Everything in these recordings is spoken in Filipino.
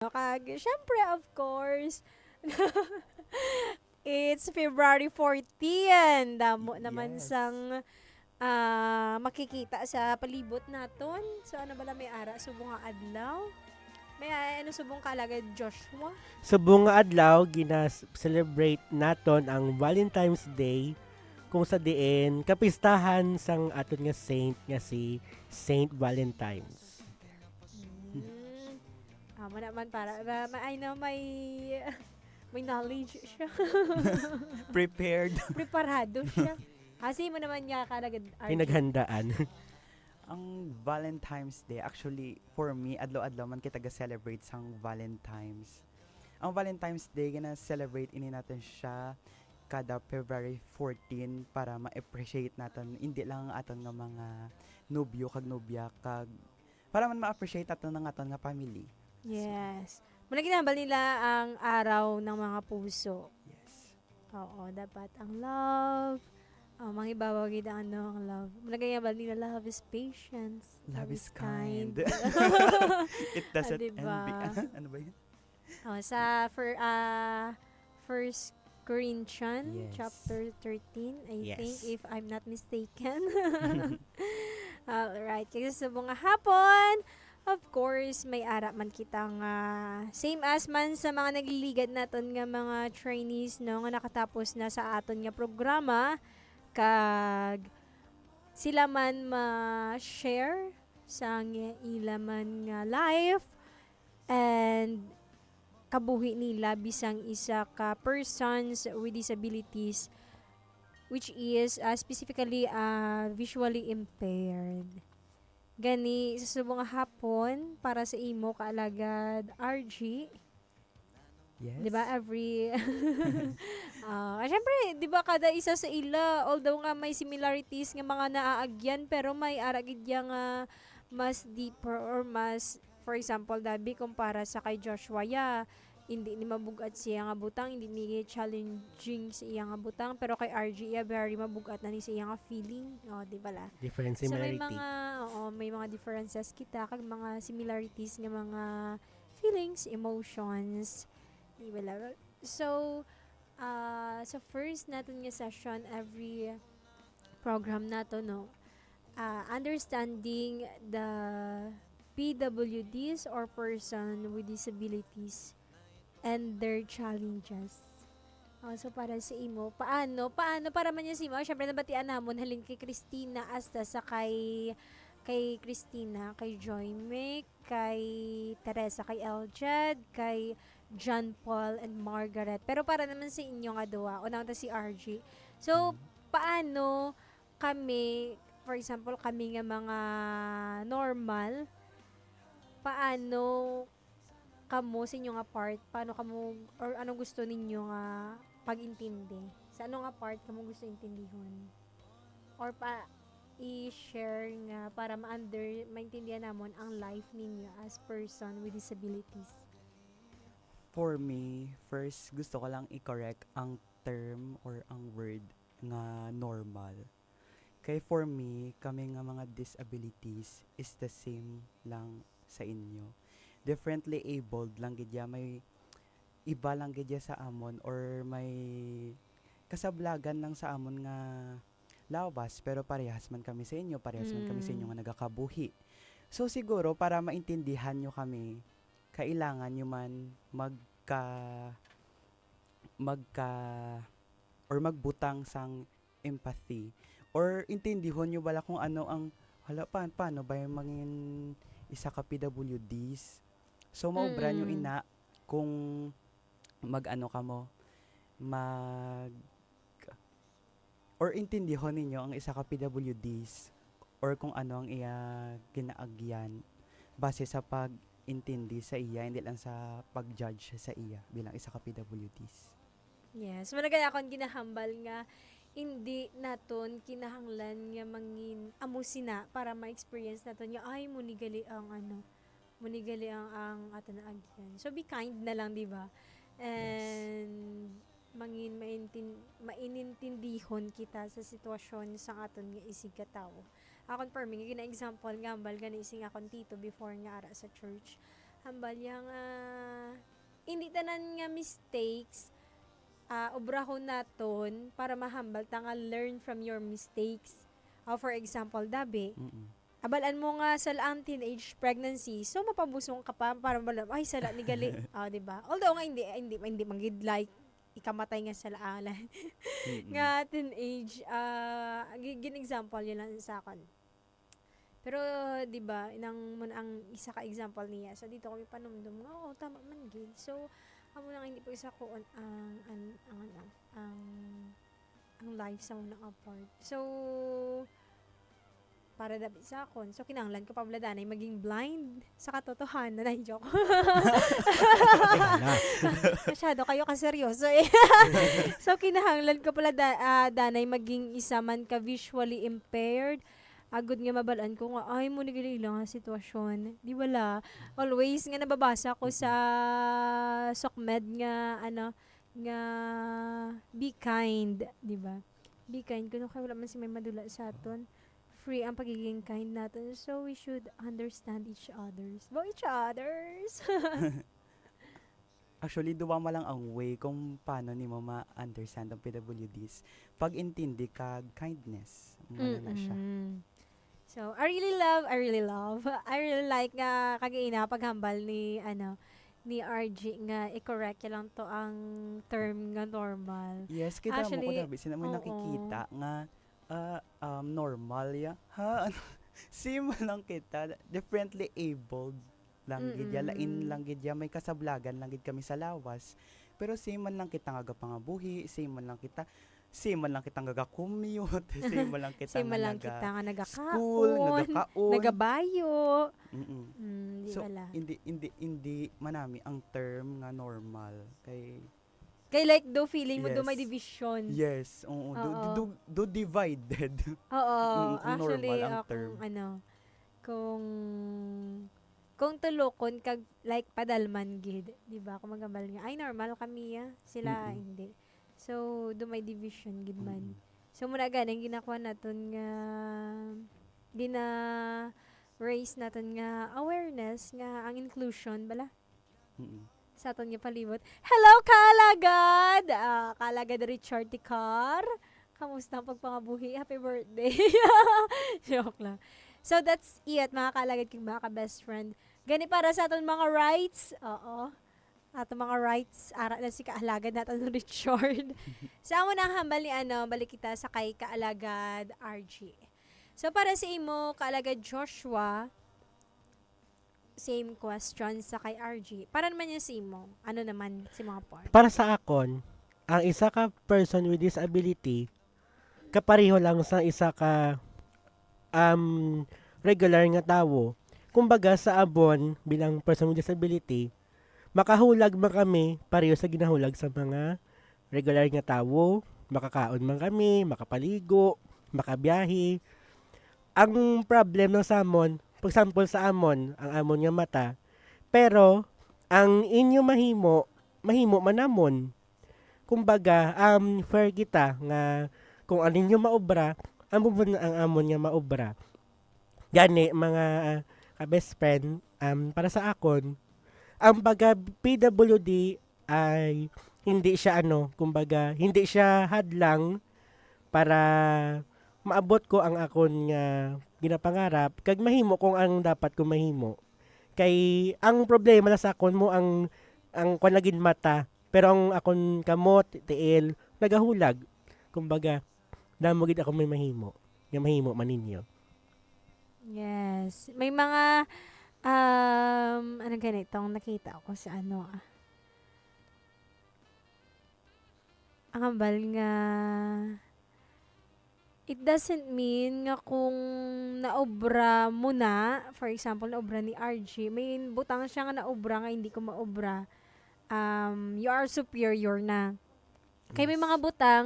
Kag, syempre, of course, it's February 14. Damo naman Yes. sang makikita sa palibot naton. So, ano bala may ara? Subong nga adlaw? May ano subong kalagad Joshua? Subong nga adlaw gina-celebrate naton ang Valentine's Day kung sa diin kapistahan sang aton nga saint nga si Saint Valentine's. Hmm. Mo naman para, I know may, may knowledge siya. Prepared. Preparado siya. Kasi mo naman nga kalagad RJ. Pinaghandaan. Ang Valentine's Day, actually, for me, adlaw-adlaw man kita ga-celebrate sang Valentine's. Ang Valentine's Day, gina-celebrate ini natin siya kada February 14 para ma-appreciate natin hindi lang ang aton nga mga nobyo kag nobya kag para man ma-appreciate natin ang aton nga family. Yes. Muna ginambal nila ang araw ng mga puso. Yes. Oo, dapat ang love. Mga ibabaw kita ano ang love. Muna ginambal nila love is patience. Love is kind. It doesn't Diba? envy. Ano ba yun? Sa First Corinthians Yes. chapter 13, I Yes. think, if I'm not mistaken. Alright, kasi sa mga hapon, of course, may ara man kitang same as man sa mga nagliligad naton nga mga trainees no nga nakatapos na sa aton nga programa kag sila man ma-share sa ila man nga life and kabuhi nila bisang isa ka persons with disabilities which is specifically visually impaired. Gani sa subong nga hapon para sa imo kaalagad RG, Yes. 'di ba? Every syempre, 'di ba kada isa sa ila although nga may similarities nga mga naaagyan pero may ara gid nga mas deeper or mas for example dabi kumpara sa kay Joshua ya hindi ni mabugat siya nga butang, hindi ni challenging sa iya nga butang, pero kay RG ya very mabugat na ni sa iya nga feeling, di ba la? Different So may similarity. mga may mga differences kita kag mga similarities nga mga feelings, emotions, di ba la? So sa first natin nga session every program nato no, understanding the PWDs or person with disabilities and their challenges. So para sa imo, paano para man niya si mo, syempre nabatian namon halin kay Christina hasta sa kay Christina, kay Joy May, kay Teresa, kay Eljed, kay John Paul and Margaret. Pero para naman sa inyo nga duwa, unang ta si RG. So, paano kami, for example, kami nga mga normal, paano kamo sa inyo nga part, paano kamo, or anong gusto ninyo nga pag-intindi? Sa ano nga part kamo gusto intindihon? Or i-share nga para maintindihan namon ang life ninyo as person with disabilities. For me, first gusto ko lang i-correct ang term or ang word nga normal. Kay for me, kami nga mga disabilities is the same lang sa inyo. Differently abled lang gidya, may iba lang gidya sa amon or may kasablagan lang sa amon nga lawas pero parehas man kami sa inyo, parehas man kami sa inyo nga nagakabuhi. So siguro para maintindihan nyo kami, kailangan nyo man magka or magbutang sang empathy or intindihon nyo bala kung ano ang paano ba yung mangin isa ka PWDs. So maubra nyo ina kung mag-ano ka mo mag or intindihon ninyo ang isa ka PWDs or kung ano ang iya ginaagyan base sa pag-intindi sa iya, hindi lang sa pag-judge sa iya bilang isa ka PWDs. Yes, managaya akong ginahambal nga hindi naton kinahanglan nga mangin amusina para ma-experience naton nga ay munigali ang munigali ang aton na agyan. So be kind na lang, di ba? And mangin mainintindihon kita sa sitwasyon sa aton nga isig ka tawo. Akon for me, gina example nga ambal nga ising akon tito before nga ara sa church. hambal yang hindi tanan nga mistakes obrahon naton para mahambal ta nga learn from your mistakes. For example, dabi, Mm-mm. abalaan mo nga sa laang teenage pregnancy, so mapabusong ka pa para malam, ay sala ni gali. Di ba? Although nga hindi manggid like ikamatay nga sa laang Mm-mm. nga teenage gin example yun lang sa akin. Pero 'di ba, inang mun ang isa ka example niya. So dito kami panumdum nga, oo, tama man gid. So amo nang hindi po isa ko ang life sa unang apart. So para dapat sa akon. So kinahanglan ko pabladanay maging blind sa katotohanan. Ay, joke. Wala. Masyado kayo kaseryoso eh. So kinahanglan ko pala danay maging isa man ka visually impaired. Agud nga mabalaan ko nga ay mo nagili lang nga sitwasyon. Di wala. Always nga nababasa ko sa SOCMED nga nga be kind, di ba? Be kind kuno kay wala man si may madula sa aton. Free ang pagiging kind natin. So we should understand each others. Each others. Actually, duwa mo lang ang way kung paano ni mo ma-understand ang PWDs. Pag-intindi ka, kindness. Ano na siya. So, I really like nga kagaina paghambal ni RG nga i-correct lang to ang term nga normal. Yes, kita Actually, mo ko dabi. Sino mo oo. nakikita nga normal ya. Ha? Ano? Same lang kita. Differently abled lang gid ya. Lain lang gid ya. May kasablagan lang gid kami sa lawas. Pero same man lang kita nga gapangabuhi. Same man lang kita nagaga-commute. Same man lang kita Same nga lang kita nga school, nagakaon, nagakaon. nagabayo. Mm-mm. Di So, wala. hindi manami ang term nga normal kay Kay like do feeling mo do Yes. may division. yes, oo, do divided. Oo, Kung actually, normal ang term. kung tulokon kag like padalman gid, di ba? Kung magambal nga, ay normal kami sila Mm-mm. hindi. So, do may division gid man. Mm-mm. So, muna ganing ginakuha naton nga raise naton nga awareness nga ang inclusion bala Mm-mm. sa aton nga palibot. Hello, Kalagad! Kalagad Richard Ticar. Kamusta ang pagpangabuhi? Happy birthday. Joke lang. So, that's it, mga kalagad kong mga ka-best friend. Gani para sa aton mga rights. Oo. Aton mga rights. Ara na si kaalagad natin Richard. Sa amo nang hambal ni balik kita sa kay kaalagad RG. So, para sa imo, kaalagad Joshua, same question sa kay RG. Para naman yung si imo. Ano naman si mga part? Para sa akon, ang isa ka person with disability, kapareho lang sa isa ka regular nga tawo. Kumbaga sa abon bilang person with disability, makahulag man kami pareho sa ginahulag sa mga regular nga tawo. Makakaon man kami, makapaligo, makabiyahe. Ang problem ng samon, for example sa amon, ang amon nga mata, pero ang inyo mahimo manamon. Kumbaga, fair kita nga kung ano inyo maobra, ang amon nga maobra. Gani mga ka-best friend, para sa akon, ang pagka PWD ay hindi siya kumbaga, hindi siya hadlang para maabot ko ang akon nga ginapangarap kag mahimo kung ang dapat ko mahimo. Kay ang problema na sa akon mo ang kanagin mata, pero ang akon kamot tiil nagahulag. Kumbaga, damo gid ako may mahimo. Nga mahimo man ninyo. Yes. May mga anong ganitong nakita ko sa ang hambal nga it doesn't mean nga kung naobra mo na, for example, naobra ni RG, may butang siya nga naobra nga hindi ko maobra, you are superior na. Kaya may Yes. mga butang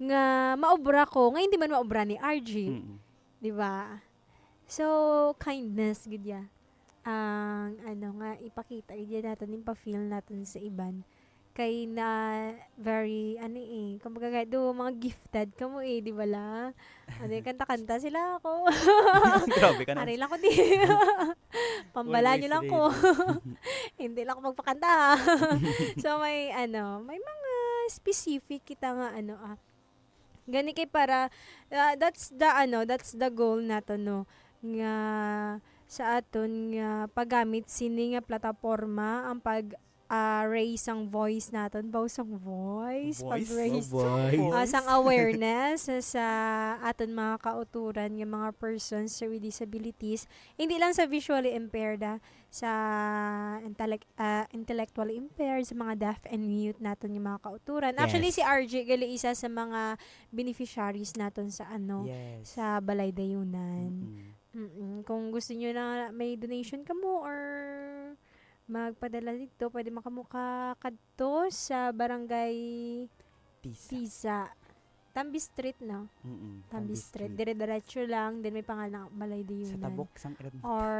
nga maobra ko, nga hindi man maobra ni RG. Mm-mm. Di ba? So, kindness, gud ya. Ang nga, ipakita, gud ya natin, yung pa-feel natin sa iban. kay na very kumbaga kahit do mga gifted kamo di ba la? Ano kanta-kanta sila ako. Grabe ka na. Ari lang ko di. Pambala Always nyo lang ko. Hindi lang ako magpakanta. So may mga specific kita nga gani kay para that's the goal nato no nga sa aton nga paggamit sini nga plataporma ang raise ang voice naton sang voice pag-raise sang awareness sa aton mga kauturan nga mga persons with disabilities hindi lang sa visually impaired sa intellectually impaired sa mga deaf and mute naton nga mga kauturan. Actually si RJ gali isa sa mga beneficiaries naton sa Yes. sa Balay Dayunan. Kung gusto niyo na may donation ka mo or magpadala dito, pwede makamuka kadto sa Barangay Tisa. Tisa. Tambi Street, no? Tambi Street. Dire-diretso lang, then may pangalan ng Balay Sa Dayunan. tabok sang Or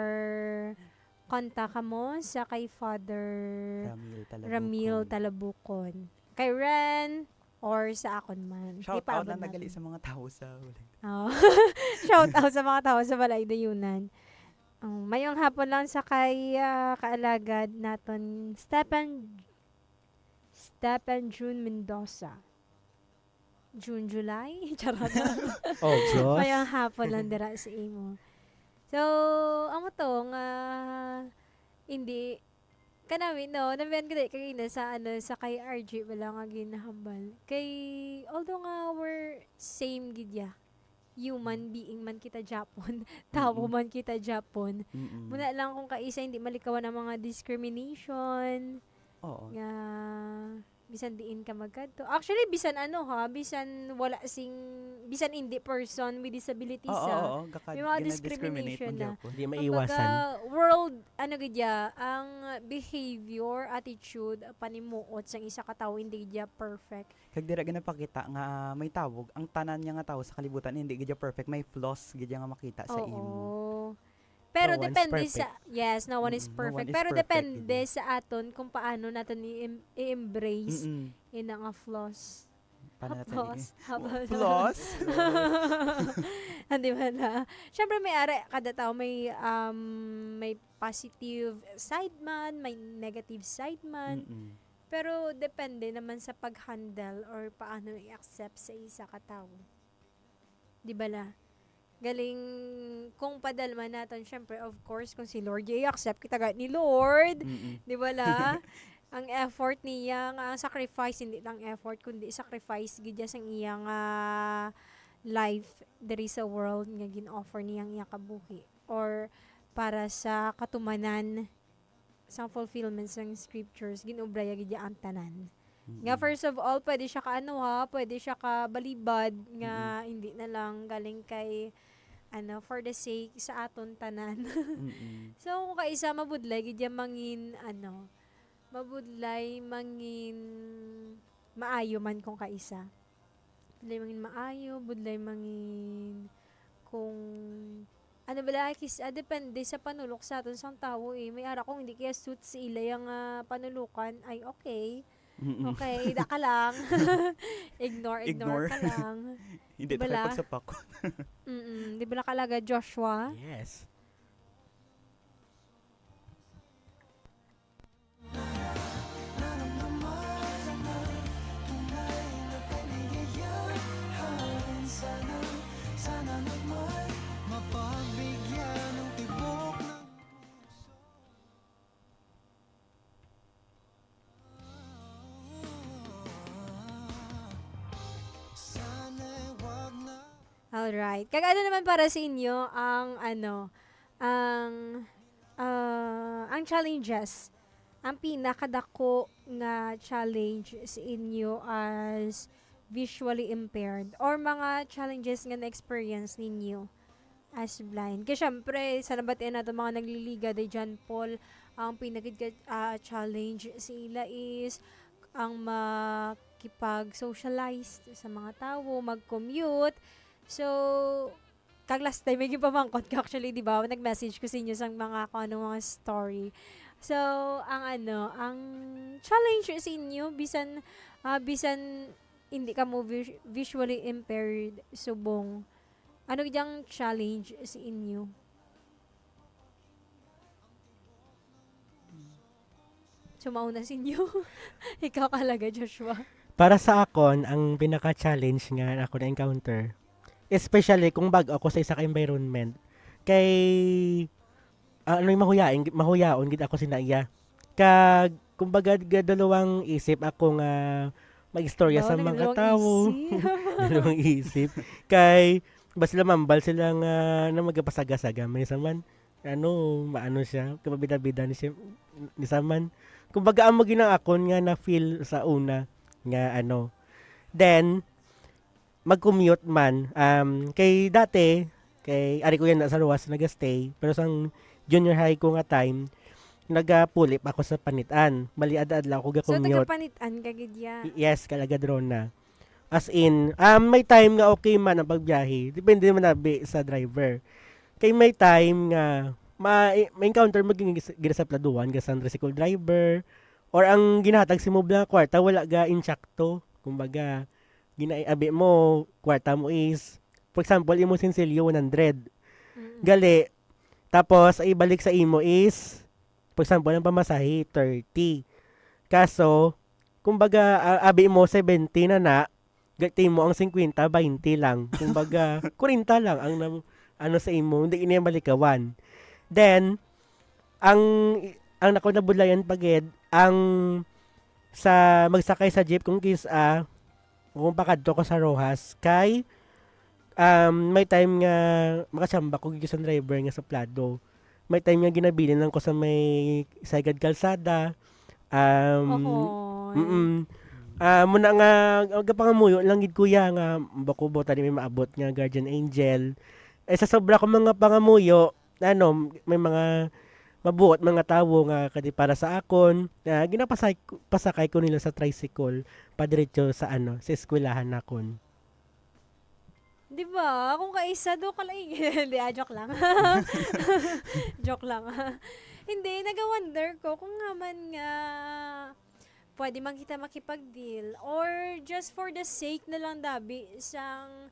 konta ka mo sa kay Father Ramil Talabukon. Kay Ren or sa akon man. Shout out Ipaabot lang nagali natin. sa mga tao sa Oh. Shout out sa mga tao sa Balay Dayunan. Mayong hapon lang sa kay kaalagad naton Stephen June Mendoza. June, July? Charot. Oh, Diyos. Mayong hapon lang dira sa imo. So, amo to nga hindi kanami no, nabiyan ko kay sa sa kay RJ wala nga ginahambal. Kay although nga we're same gidya. Human being man kita Japon, tao man kita Japon. Muna lang kung kaisa hindi malikawan ang mga discrimination. Oo. Nga bisan diin ka magkadto. Actually bisan bisan wala bisan hindi person with disabilities Oo. may mga discrimination na. Hindi maiwasan. Kumbaga, world gidya ang behavior, attitude, panimuot sang isa ka tawo hindi gidya perfect. Kag dira ginapakita nga may tawog ang tanan niya nga tawo sa kalibutan hindi gidya perfect, may flaws gidya nga makita sa imo. Pero No one's depende perfect. no one is No perfect. one is Pero perfect, depende sa aton kung paano natin i-embrace ina nga flaws. Paano natin Flaws. Flaws? Hindi ba na? Siyempre may kada tao may positive side man, may negative side man. Pero depende naman sa pag-handle or paano i-accept sa isa ka tao. Di ba la? Galing kung padalman natin, syempre, of course, kung si Lord i-accept kita kahit ni Lord. Di ba la? Ang effort niya, ang sacrifice, hindi lang effort, kundi sacrifice, gidya sang iyang life, there is a world nga gin-offer niyang iya kabuhi. Or para sa katumanan, sa fulfillment ng scriptures, ginubraya gidya ang tanan. Nga first of all, pwede siya pwede siya ka balibad nga hindi na lang galing kay for the sake sa aton tanan. So kung kaisa mabudlay gidya mangin maayo man kung kaisa. Budlay mangin maayo, budlay mangin kung depende sa panulok sa aton sang tawo May ara kung hindi kaya suit sa ila yung panulukan ay okay. Okay, da ka lang. ignore ka lang. Hindi Diba tayo la? pagsapak. Di ba nakalaga Joshua? Yes. Alright. Kagano naman para sa inyo ang challenges, ang pinakadako nga challenge sa inyo as visually impaired or mga challenges nga na-experience ninyo as blind. Kaya syempre, sa nabatian natin mga nagliliga day John Paul, ang challenge sa ila is ang makipag-socialize sa mga tao, mag-commute. So, kag last time, may gipamangkot ka actually, di ba? Nag-message ko sa inyo sa mga kung anong mga story. So, ang challenge sa inyo, bisan hindi ka mo visually impaired, subong, ano gyang challenge sa inyo? Sumauna sa inyo. Ikaw kalaga, Joshua. Para sa akon, ang pinaka-challenge nga ako na-encounter, especially kung bago ako sa isa ka environment, kay ano yung mahuyaon gid ako sinaiya. Kag kumbaga gadalawang isip ako nga mag-istorya sa mga tao. Dalawang isip. Kay basta sila mambal sila nga na magapasaga-saga may saman maano siya kababida-bida ni saman. Kumbaga ang maging akon nga na feel sa una nga then mag-commute man kay dati kay ari ko yan sa Ruas nagastay pero sang junior high ko nga time nagapulip ako sa Panitan mali adla ako So, ga-commute. taga-panitan ka gidya. Yes, kalaga drone na. As in, may time nga okay man ang pagbiyahe. Depende naman sa driver. Kay may time nga ma-encounter mo gina sa pladuan ga sa tricycle driver or ang ginahatag si mo blang kwarta wala ga insyakto. Kumbaga, ginaabi mo, kwarta mo is, for example, imo sinsilyo 100. Gali. Tapos, ay balik sa imo is, for example, ang pamasahe 30. Kaso, kumbaga, abi mo 70 na, gati mo ang 50, 20 lang. Kumbaga, 40 lang ang sa imo, hindi ina balikawan. Then, ang nako na budlayan pagid, ang sa magsakay sa jeep kung kung pakadto ko sa Rojas, kay, may time nga, makasamba ko gigisan driver nga sa Plado. May time nga ginabilin lang ko sa may Sagad Kalsada. Muna nga pangamuyo lang gid kuya nga bako bota ni may maabot nga guardian angel. Sa sobra ko mga pangamuyo, may mga mabuot mga tawo nga kadi para sa akon. Pasakay ko nila sa tricycle padiretso sa sa eskwelahan nakon. Di ba? Kung kaisa do ka lang. Hindi, joke lang. Joke lang. Hindi, nag-wonder ko kung nga man nga pwede man kita makipag-deal or just for the sake na lang dabi isang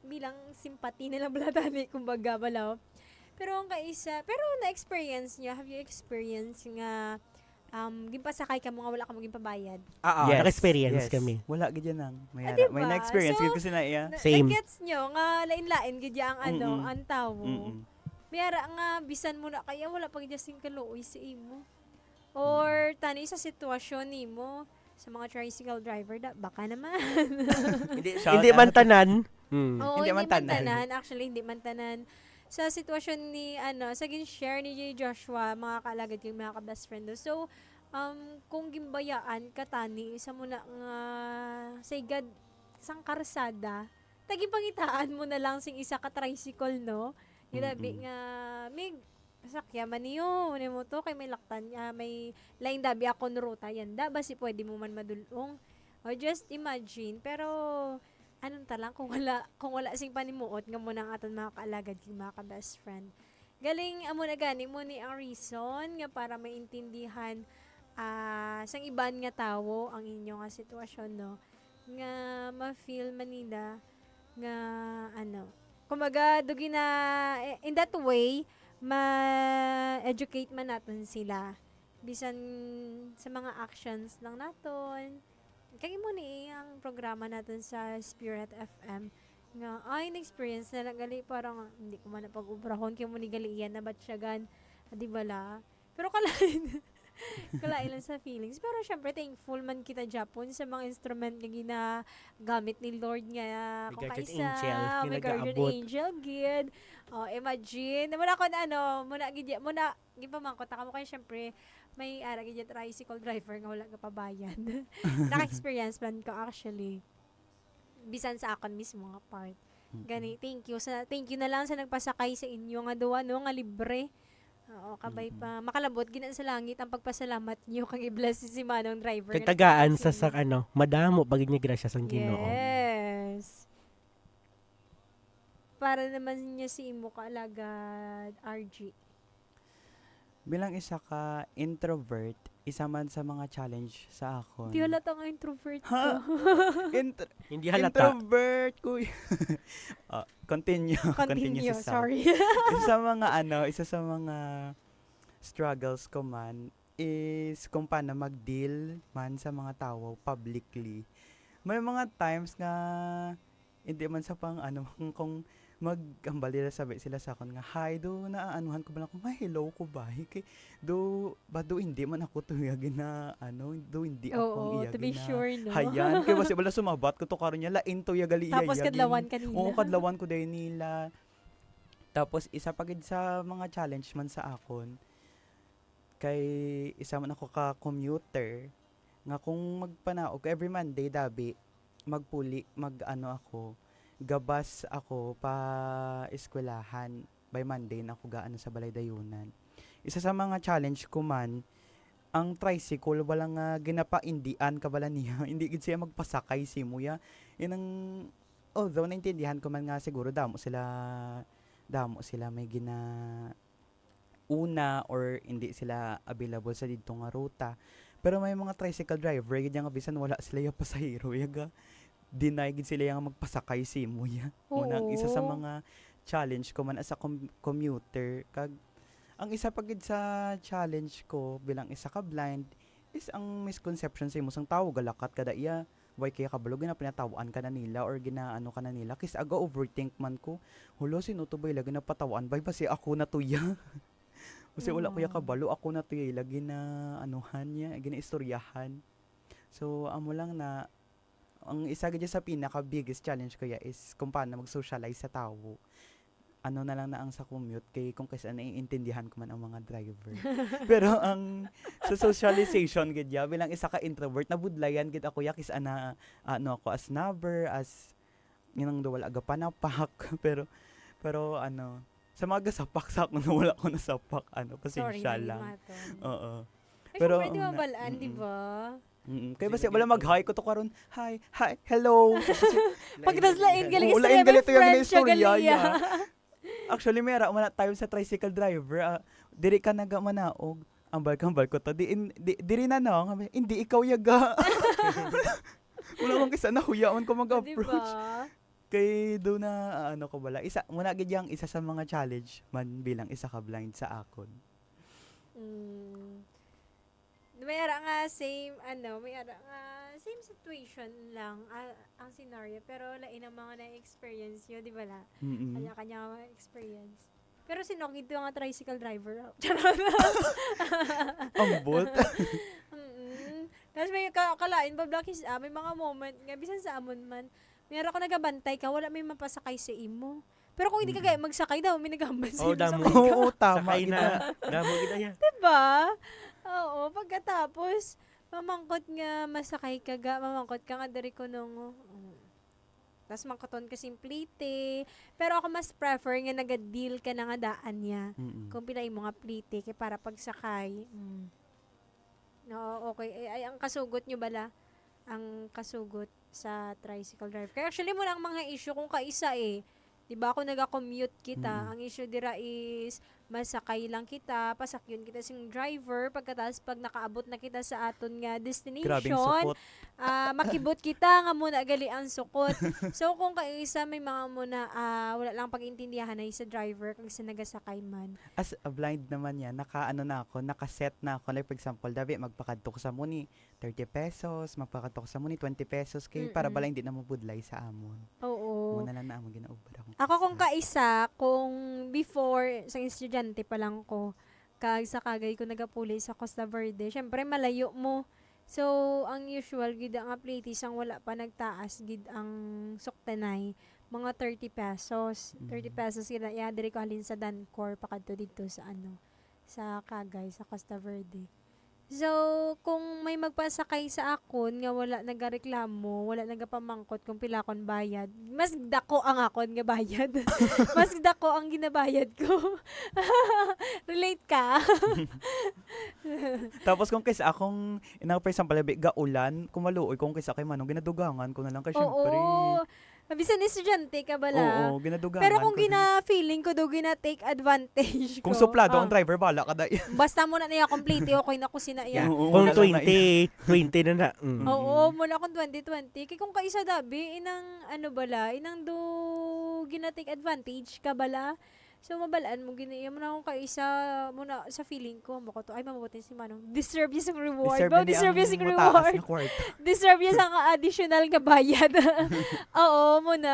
bilang simpati nilang balatani kumbaga balaw. Pero na-experience niya, have you experienced nga gimpasakay ka mo nga wala ka mo gimpabayad? Naka-experience kami. Wala gid yan ang may Diba? may na-experience So, gid ko sinaiya. Same. Nag-gets nyo nga lain-lain gidya ang Mm-mm. ang tawo. Mm-mm. Mayara nga bisan mo na kaya wala pag jasing kaluoy sa imo. Or tani sa sitwasyon nimo sa mga tricycle driver baka naman. Hindi man tanan. Oo, Hindi hindi man man tanan. tanan. Actually, hindi man tanan. Sa sitwasyon ni, sa gin-share ni J. Joshua, mga kaalagad yung mga ka-best friend do. So, kung gimbayaan katani sa muna nga say God sang karsada, taging pangitaan mo na lang sing isa ka tricycle, no? Ginabi nga, may sakya man niyo, mo to, kay may laktan, may lain dabi akong ruta, yan da, basi pwede mo man madulong. O just imagine, pero anong talang kung wala sing panimuot nga mo nang aton mga kaalagad king mga ka-best friend. Galing amo na gani mo ni ang reason nga para maintindihan sang iban nga tawo ang inyo nga sitwasyon no nga ma-feel manila nga kumbaga dugi na in that way ma-educate man natin sila bisan sa mga actions lang naton. Kaya mo ni ang programa natin sa Spirit FM nga na-experience na nagali parang hindi ko man napag-ubrahon kaya mo ni galiyan na batsyagan di bala pero kalain lang sa feelings pero syempre thankful man kita Japon sa mga instrument nga ginagamit ni Lord nga May kung guardian kaisa angel, may guardian ginagaabot. angel gid imagine muna ko muna gipamangkot ka mo kaya syempre may gid tricycle driver nga wala ka pabayad. Naka-experience man ko actually. Bisan sa akon mismo nga part. Gani, thank you na lang sa nagpasakay sa inyo nga duwa no nga libre. Oo, kabay pa makalabot ginan sa langit ang pagpasalamat niyo kang i-bless si Manong driver. Kagtagaan sa madamo pag niya grasya sang Ginoo. Yes. Para naman niya si imo kaalagad RG. Bilang isa ka introvert, isa man sa mga challenge sa akon. Di halata nga introvert ko. Ha? Hindi halata. Introvert ko. Continue. Continue, si Sam. sorry. Isa sa mga struggles ko man is kung paano mag-deal man sa mga tao publicly. May mga times nga hindi man sa pang kung maghambal nila sabi sila sa akin nga hi do naaanuhan ko ba na kung hello ko ba kay do hindi man ako tuyagin na do hindi ako ang Oo, to iyagin be na sure, no? hayan kay basi wala sumabat ko to karon niya lain to yagali Tapos kadlawan kanila. Oo, kadlawan ko dahil nila. Tapos isa pa gid sa mga challenge man sa akon kay isa man ako ka commuter nga kung magpanaog every Monday dabi magpuli ako gabas ako pa eskwelahan by Monday na ako gaano sa balay dayunan. Isa sa mga challenge ko man ang tricycle wala nga ginapaindian kabala niya hindi gid siya magpasakay si muya inang although naintindihan ko man nga siguro damo sila may una or hindi sila available sa didto nga ruta. Pero may mga tricycle driver gid nga bisan wala sila yung pasahero yaga deny gid sila yung magpasakay si muya. Unang isa sa Oo. mga challenge ko man as a commuter kag ang isa pa gid sa challenge ko bilang isa ka blind is ang misconception sa imo sang tao galakat kada iya why kaya kabalo gina pinatawaan ka na nila or ginaano ka na nila kis aga overthink man ko hulo sino to ba lagi na patawaan bay basi ako na tuya kasi wala kuya kabalo ako na tuya lagi na anuhan niya ginaistoryahan so amo lang na ang isa gid sa pinaka biggest challenge ko is kung paano mag-socialize sa tao ano na lang na ang sa commute kay kung kasi naiintindihan ko man ang mga driver. Pero ang sa socialization gid ya bilang isa ka introvert nabudlayan gid ako yakis ako as never as nginang wala aga panapak pero sa mga gasapak sa ako na wala ko nasapak Sorry, pasensya lang. Maton. Oo. Pero, Pero pwede ang mabalaan, mm-mm. di ba? Kaya basta wala mag-hi ko to karon. Hi, hello. Pagdaslain galing Oo, istorya, lain may galito yung friend siya istorya, galing ya. Actually, mera man tayo sa tricycle driver. Diri ka naga manaog. Ambal ko to. Diri na no. Hindi ikaw yaga. Wala kong kisa nahuyaon ko Di mag-approach. ba? Kay do na ko bala. Muna gid yang isa sa mga challenge man bilang isa ka blind sa akon. May ara nga same same situation lang ang scenario pero lain ang mga na-experience yun, di ba la? Mm-mm. Kanya-kanya mga experience. Pero sinokid to nga tricycle driver. Charot. Ambot. Tapos may kalain ba Blackies, may mga moment nga bisan sa amon man mayroon ko nagabantay ka wala may mapasakay sa imo. Pero kung hindi ka gaya magsakay daw may nagahambal sa Oh, imo. damo. Sakay ka. Oo, tama. Sakay na. Damo gid aya. Diba? Oo, pagkatapos, mamangkot nga masakay ka ga, mamangkot ka nga dari ko nung, tas mangkoton ka simplite. Pero ako mas prefer nga nag-deal ka na nga daan niya. Mm-mm. Kung pinay mo nga plite, kay para pagsakay. No, okay. Ay, ang kasugot nyo bala? Ang kasugot sa tricycle driver. Kaya actually mo lang mga issue kung kaisa eh. Diba ako naga-commute kita, ang issue dira is masakay lang kita, pasakyon kita sing driver, pagkatapos pag nakaabot na kita sa aton nga destination, Grabing sukot. makibot kita nga muna gali ang sukot. So kung kaisa may mga muna wala lang pag-intindihan ay sa driver kung sa nagasakay man. As a blind naman yan, nakaset na ako. Like for example, dabi magpakadto ko sa muni 30 pesos, magpakadto ko sa muni 20 pesos kay para bala hindi na mabudlay sa amon. Oo. Muna lang na amon ginaubra akong Ako kung kaisa, kung before, sa estudyante pa lang ko, sa kagay ko nagapuli sa Costa Verde, syempre malayo mo. So, ang usual, gid ang plate isang wala pa nagtaas, gid ang suktanay, mga 30 pesos. 30 pesos gid ya diri ko halin sa Dancor pakadto dito sa sa kagay sa Costa Verde. So, kung may magpasakay sa akon nga wala nagareklamo, wala nagapamangkot kung pila kon bayad, mas dako ang akon nga bayad. Mas dako ang ginabayad ko. Relate ka? Tapos kung kaysa akong, for example, gaulan, kung maluoy, kung kaysa kay manong, ginadugangan ko na lang kay syempre. Oo. Bisan estudyante ka bala. Oo, ginadugangan Pero kung ko. gina-feeling ko do gina-take advantage ko. Kung suplado ang ah, driver, bala ka da. Basta mo na niya complete, okay na ko sina iya. Yeah. Oo, Kung wala lang 20 na na. Oo, mula akong 2020. Kaya kung kaisa dabi, inang ano bala, inang do gina-take advantage ka bala. So, mabalaan mo, ginaiya mo na akong kaisa muna sa feeling ko. Mako to, ay, mabuti si Manong. Deserve niya sa reward. Deserve niya sa reward. na kwarta. Deserve niya sa additional nga bayad. Oo, muna.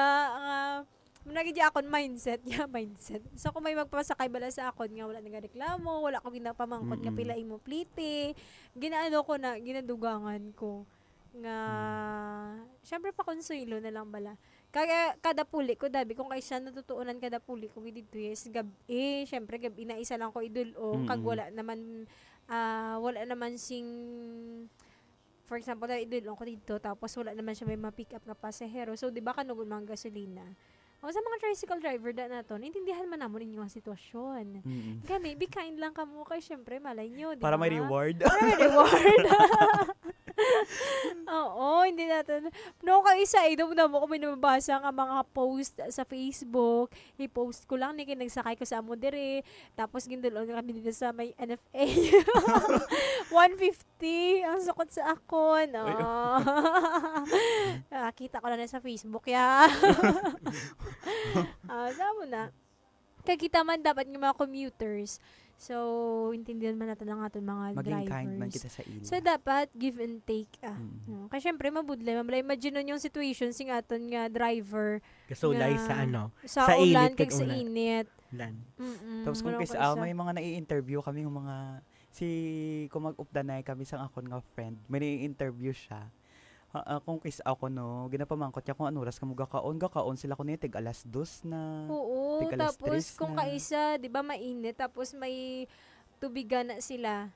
Nagiging akon mindset. Yeah, mindset. So, kung may magpasakay bala sa akon nga, wala nang reklamo, wala ko ginapamangkot nga pila mo plite. Ginaano ko na, ginadugangan ko. Nga, syempre pa konsuelo na lang bala. Kaya kada puli ko dabi kung kaysa natutuunan kada puli ko dito yes gabi syempre gabi na isa lang ko idulo kag wala naman sing for example na idulo ko dito tapos wala naman siya may ma-pick up nga pasahero so di ba kanugod mga gasolina o sa mga tricycle driver da naton intindihan man namon ninyo ang sitwasyon kami be kind lang kamo kay syempre malay nyo di Para ba? may reward. Para may reward. Oo, hindi natin. No, kang isa, daw na mo kung may nababasa nga mga post sa Facebook. I-post ko lang, nagsakay ko sa amo dire. Tapos, gindulon kami dito sa may NFA. 150. Ang sukot sa akon. Oh. Kita ko na sa Facebook, ya. Saan mo na? Kagita man dapat ng mga commuters. So, intindihan man natin ang ating mga Maging drivers. kind man kita sa ila. So, dapat give and take. No? Kasi syempre, mabudlay. Imagine nun yung situation sing aton nga driver. Kasulay nga sa ano. Sa Sa ulan, init kag kag sa ulan. init. Lan. Tapos kung kaysa may mga nai-interview kami ng mga kung mag-updanay kami sa akon nga friend, may nai-interview siya. Kung kaysa ako no, ginapamangkot niya kung ano oras kamo gakaon sila ko tig alas 2 na. Oo, tig alas tapos 3 kung na. kaisa, di ba mainit, tapos may tubigan na sila.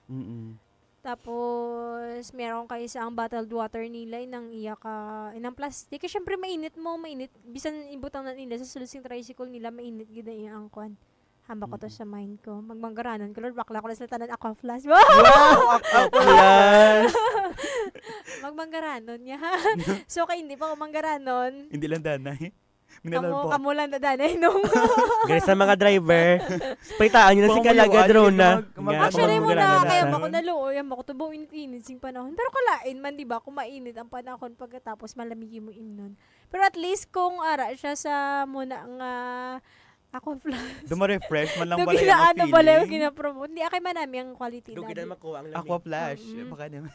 Tapos, meron kayo sa ang bottled water nila, inang iya ka, inang plastic. Kasi syempre mainit. Bisan ibutang na nila sa sulusing tricycle nila, mainit gina iya ang kwan. Hamba ko to sa mind ko. Magmanggaranon ko, Lord, bakla ko na sa tanan ako flash. Yes. Magmanggaranon niya. So, kay hindi pa ko manggaranon. Hindi lang danay. Minalal po. Kamo lang dadanay nung. Guys, sa mga driver, paitaan nyo na si Kalaga drone na. Actually, Mga muna, maganda kaya sa- mo ko naluoy, mo ko tubo init-init sing panahon. Pero kalain man, di ba, kung mainit ang panahon pagkatapos malamigin mo imnon. Pero at least kung ara siya sa muna nga ako flash. Duma-refresh man lang Do bala yung ginaano bala yung feeling. ginapromote. Hindi akay manami ang quality Dugi na. na makuha ang lamig. Aqua flash. Mm-mm. Baka naman.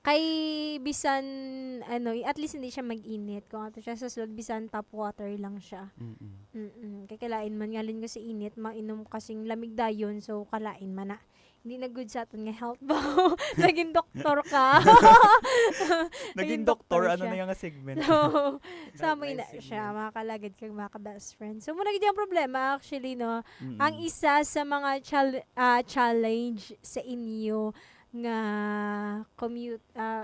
Kay bisan, at least hindi siya mag-init. Kung ato siya sa sulod, bisan tap water lang siya. Kay kalain man ngalin ko sa init, mainom kasing lamig dayon, so kalain man na. Hindi na good sa aton nga health ba? Naging doktor ka. Naging doktor doktor, ano siya. na yung segment. No. Samoy na Nice siya, segment. makakalagad kang mga best friend. So, muna yung problema, actually, no, Mm-mm. ang isa sa mga challenge sa inyo nga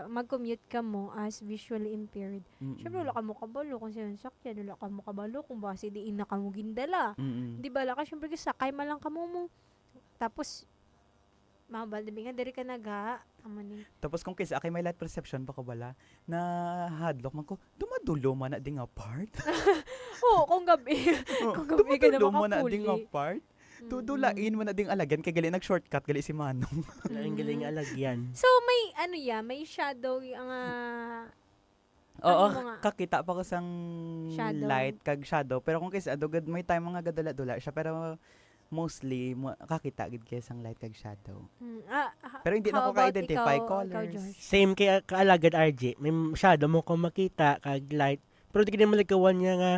mag-commute ka mo as visually impaired. Mm-mm. Siyempre, wala ka mo kabalo kung sino sakyan, wala ka mo kabalo kung basi diin na ka mo gindala. Mm-mm. Di ba, ka siyempre sakay man lang ka mo. Tapos, mabaldabi nga, dari ka naga. Amanin. Tapos kung kaysa akay may light perception baka bala na hadlock man ko dumadulo man na ding apart. Oo, kung gabi. Kung gabi ka na Dumadulo man na ding makapuli. apart. Tudulain mo na ding alagyan kay gali nag-shortcut gali si Manong. Ang galing alagyan. So, may may shadow ang Oo, Ano mga- kakita pa ko sang Shadow. light kag shadow pero kung kaysa adugad may time mga gadula-dula siya pero mostly kakita gid kay sang light kag shadow. Pero hindi na how ko about ka-identify ikaw, colors. George? Same kay kaalagad RJ. May shadow mo kung makita kag light. Pero di ka naman likawan niya nga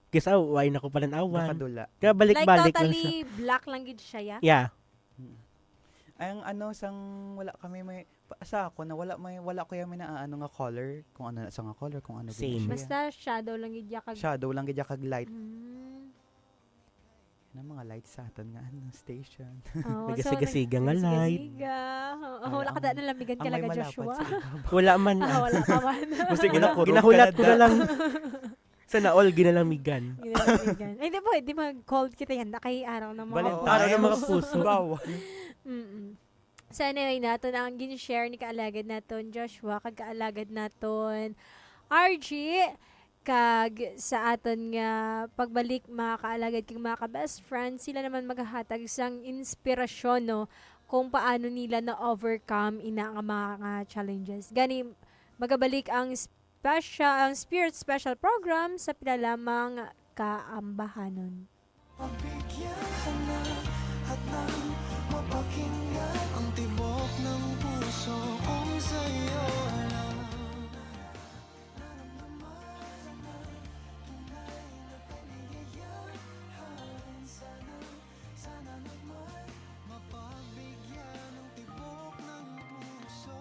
kisa why na ko palan awan. Nakadula. Kaya Like balik-balik lang siya. totally black lang gid siya, ya? Yeah. Ang sang wala kami may sa ako na wala ko yung naaano nga color kung ano sa nga color kung ano gid Same. siya. Basta shadow lang gid ya kag Shadow lang gid kag light Mm. na mga lights sa aton nga station. Oh, Nagasiga-siga nga light. Nagasiga-siga. Wala ka na lamigan Ang ka may laga malapad Joshua. sa ibabaw. Wala man. Wala ka man. Kasi ginakurog Ginahulat ka ko na lang. Sana all ginalamigan. Ginalamigan. Ay, di pwede mag-cold kita yan na kay araw ng mga Valentine's. Araw ng mga puso. Bawal. So anyway, nato na ang gin-share ni kaalagad naton Joshua, kag kaalagad naton RG. kag sa aton nga pagbalik mga kaalagad kag mga ka-best friends, sila naman maghahatag sang inspirasyon no kung paano nila na overcome ina nga mga challenges. Gani magabalik ang Spirit Special Program sa pinalamang kaambahanon. Mabigyan ka na at nang mapakinggan ang tibok ng puso kung sa'yo lang naramdaman na tunay na kaligayahan. Sana naman mapagbigyan ng tibok ng puso.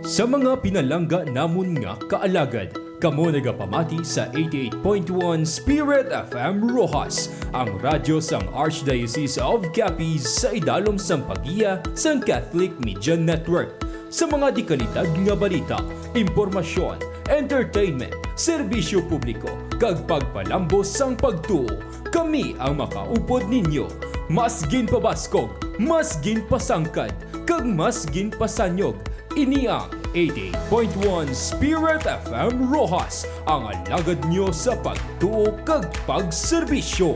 Sa mga pinalangga namon nga kaalagad, kamo nagapamati sa 88.1 Spirit FM Rojas, ang radyo sang Archdiocese of Capiz sa idalom sang pagiya sang Catholic Media Network. Sa mga di kalidad nga balita, impormasyon, entertainment, serbisyo publiko, kag pagpalambos sang pagtuo, kami ang makaupod ninyo. Mas ginpabaskog, mas ginpasangkad, kag mas ginpasanyog. Ini ang 88.1 Spirit FM Rojas, ang alagad nyo sa pagtuo kag pagserbisyo.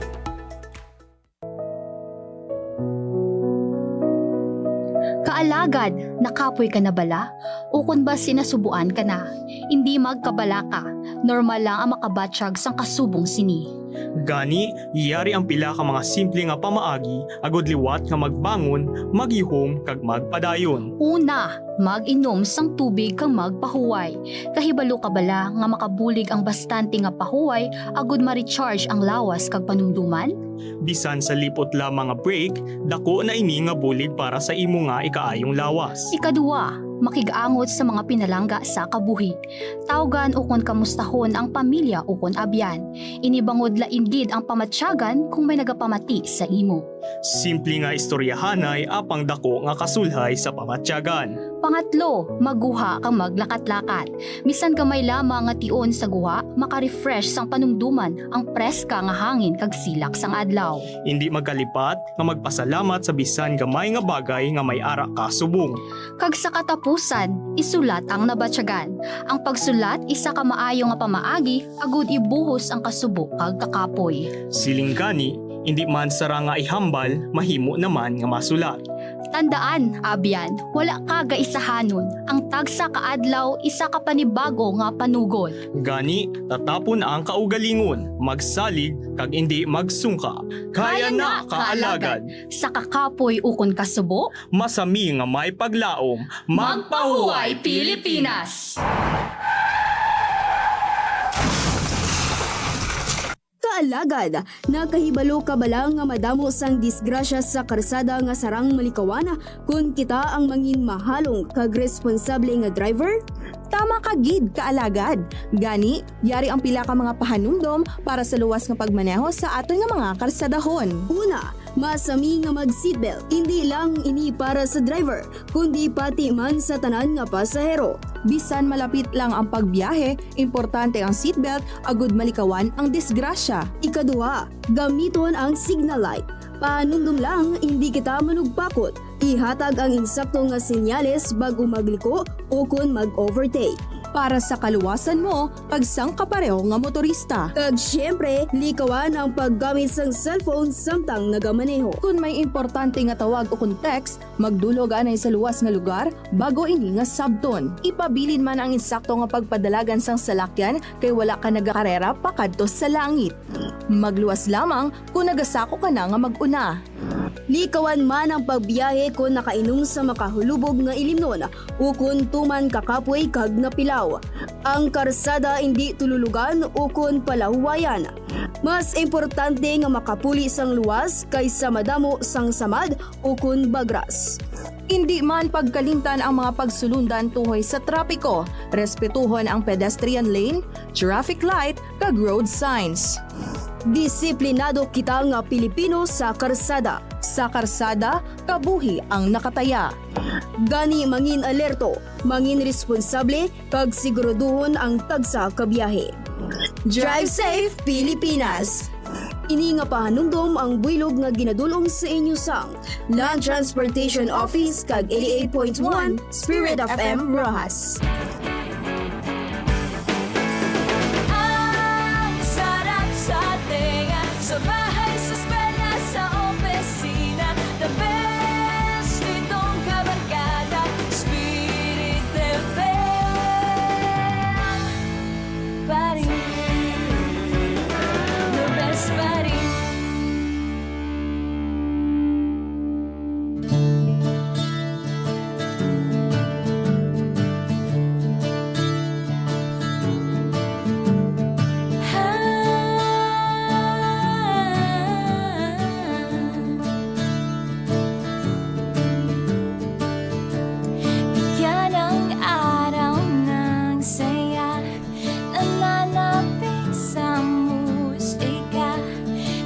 Kaalagad, nakapoy ka na bala? O kun ba sinasubuan ka na? Hindi magkabala ka, normal lang ang makabatsyag sang kasubong sini. Gani, iyari ang pila ka mga simple nga pamaagi, agod liwat nga magbangon, maghihom kag magpadayon. Una, mag-inom sang tubig kang magpahuway. Kahibalo ka bala nga makabulig ang bastante nga pahuway agod ma-recharge ang lawas kag panumduman? Bisan sa lipot lamang nga break, dako na ini nga bulig para sa imo nga ikaayong lawas. Ikadua, makigaangot sa mga pinalangga sa kabuhi. Tawgan ukon kamustahon ang pamilya ukon abyan. Inibangod laingid ang pamatsyagan kung may nagapamati sa imo. Simple nga istoryahanay apang dako nga kasulhay sa pamatyagan. Pangatlo, maguha kang maglakat-lakat. Misan gamay lamang nga tion sa guha, maka-refresh sang panumduman ang preska nga hangin kag silak sang adlaw. Hindi magkalipat nga magpasalamat sa bisan gamay nga bagay nga may ara ka subong. Kag sa katapusan, isulat ang nabatsyagan. Ang pagsulat isa ka maayo nga pamaagi, agud ibuhos ang kasubo kag kakapoy. Siling gani, hindi man sara nga ihambal, mahimo naman nga masulat. Tandaan, abyan, wala ka gaisahanon. Ang tagsa kaadlaw, isa ka panibago nga panugod. Gani, tatapon na ang kaugalingon, magsalig kag hindi magsungka. Kaya na kaalagad, Sa kakapoy ukon kasubo, masami nga may paglaom, magpahuway Pilipinas! Kaalagad, nakahibalo ka bala nga madamo sang disgrasya sa karsada nga sarang malikawan kung kita ang mangin mahalong kag responsable nga driver? Tama ka gid, kaalagad. Gani, yari ang pila ka mga pahanumdom para sa luwas nga pagmaneho sa aton nga mga karsadahon. Una, masami nga mag-seatbelt. Hindi lang ini para sa driver, kundi pati man sa tanan nga pasahero. Bisan malapit lang ang pagbiyahe, importante ang seatbelt agud malikawan ang disgrasya. Ikaduha, gamiton ang signal light. Paanundom lang, hindi kita manugpakot. Ihatag ang insakto nga senyales bago magliko o kung mag-overtake. Para sa kaluwasan mo, pagsang kapareho nga motorista. Kag syempre, likawan ang paggamit sang cellphone samtang nagamaneho. Kung may importante nga tawag o kung text, magdulog anay sa luwas nga lugar bago ini nga sabton. Ipabilin man ang insakto nga pagpadalagan sang salakyan kay wala ka nagakarera pakadto sa langit. Magluwas lamang kung nagasako ka na nga mag-una. Likawan man ang pagbiyahe kung nakainom sa makahulubog nga ilimnon o kung tuman kakapoy kag napilaw. Ang karsada hindi tululugan o kung palahuwayan. Mas importante nga makapuli sang luwas kaysa madamo sang samad o kung bagras. Hindi man pagkalimtan ang mga pagsulundan tuhoy sa trapiko, respetuhon ang pedestrian lane, traffic light, kag road signs. Disiplinado kita nga Pilipino sa karsada. Sa karsada, kabuhi ang nakataya. Gani mangin alerto, mangin responsable, kag siguraduhon ang tagsa kabiyahe. Drive safe, Pilipinas! Ini nga pahanumdom ang buylog nga ginadulong sa inyo sang Land Transportation Office kag 88.1 Spirit FM Rojas. Sa bahay, sa eskwela, sa opisina, the best itong kabarkada, Spirit FM pa rin, the best pa rin. Bigyan ng araw ng saya, nananapit sa musika.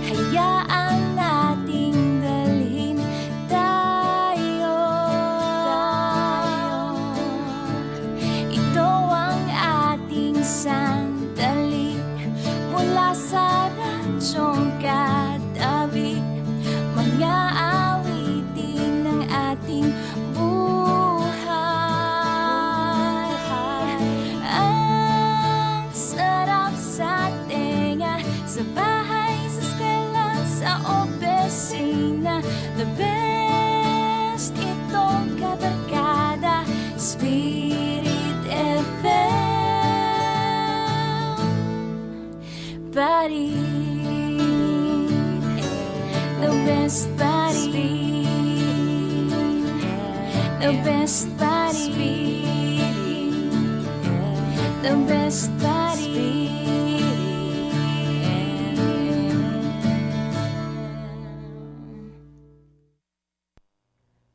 Hayaan nating dalhin tayo. Ito ang ating sandali, mula sa radyong katabi, mga awitin ng ating buhay. Ang sarap sa tenga, sa bahay, sa eskwela, sa opisina, the best itong kabarkada, Spirit FM pa rin, the best pa rin, the best pa rin, the best pa rin.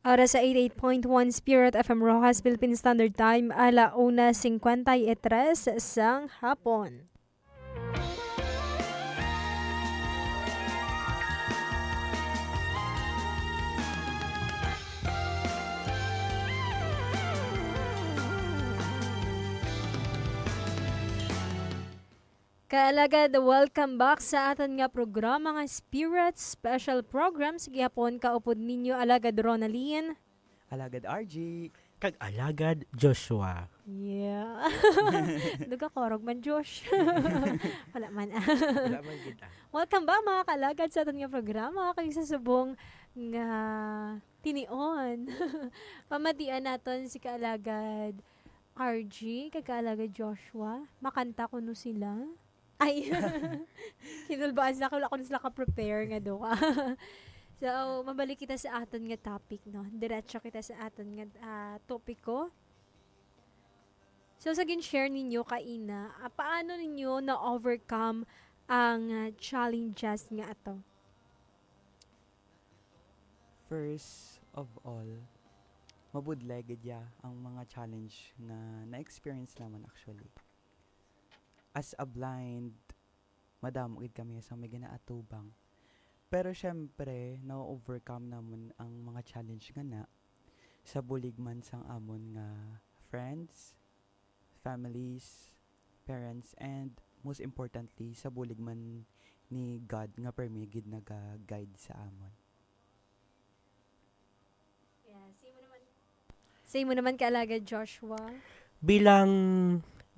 Oras sa 88.1 Spirit FM Rojas, Philippine Standard Time, 1:53 sang hapon. Kaalagad, welcome back sa aton nga programa nga Spirit Special Program. Sige hapon, kaupod ninyo alagad Ronaline. Alagad RG. Kag alagad Joshua. Yeah. Duga korog man, Josh. Wala man. Wala man kita. Welcome back mga kalagad sa aton nga programa. Kayo sa subong nga tinion. Pamatian naton si kaalagad RG, kag kaalagad Joshua. Makanta ko no sila. Ay, kinulbaan sila. Wala ko na sila ka-prepare nga do. So, mabalik kita sa aton nga topic, no? Diretso kita sa aton nga topiko. So, sa share ninyo kaina, paano ninyo na-overcome ang challenges nga ato? First of all, mabudlay gid ya ang mga challenge nga na-experience naman actually. As a blind, madamo gid kami sa may ginaatubang. Pero syempre, na-overcome namon ang mga challenge nga na sa bulig man sang amon nga friends, families, parents, and most importantly, sa bulig man ni God nga permigid naga-guide sa amon. Say mo naman kaalaga Joshua. Bilang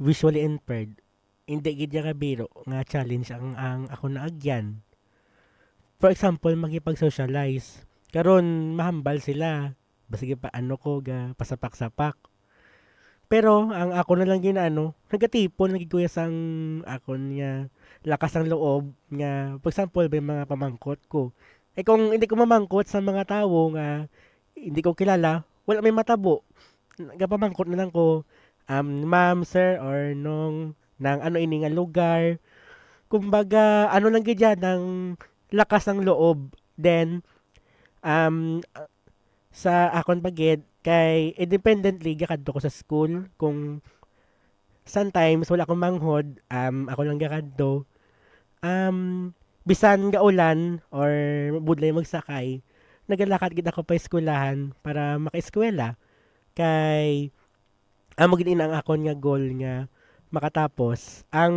visually impaired, hindi gid ka biro nga challenge ang ako na agyan. For example, makipag-socialize. Karon mahambal sila. Basige pa ano ko ga pasapak-sapak. Pero ang ako na lang ginaano, nagatipon nagikuya sang akon nga lakas ng loob nga for example may mga pamangkot ko. Eh kung hindi ko mamangkot sa mga tao nga hindi ko kilala, wala may matabo. Nagapamangkot na lang ko, ma'am, sir, or nang ano ini nga lugar. Kumbaga, ano lang gidya, ng lakas ng loob. Then, sa akon pagid, kay independently, gakadto ko sa school. Kung sometimes, wala akong manghod, ako lang gakadto. Bisan gaulan, or budlay magsakay, nagalakad gid ako pa eskwelahan para maka-eskwela. Kay, magiging ang akon nga goal nga makatapos. Ang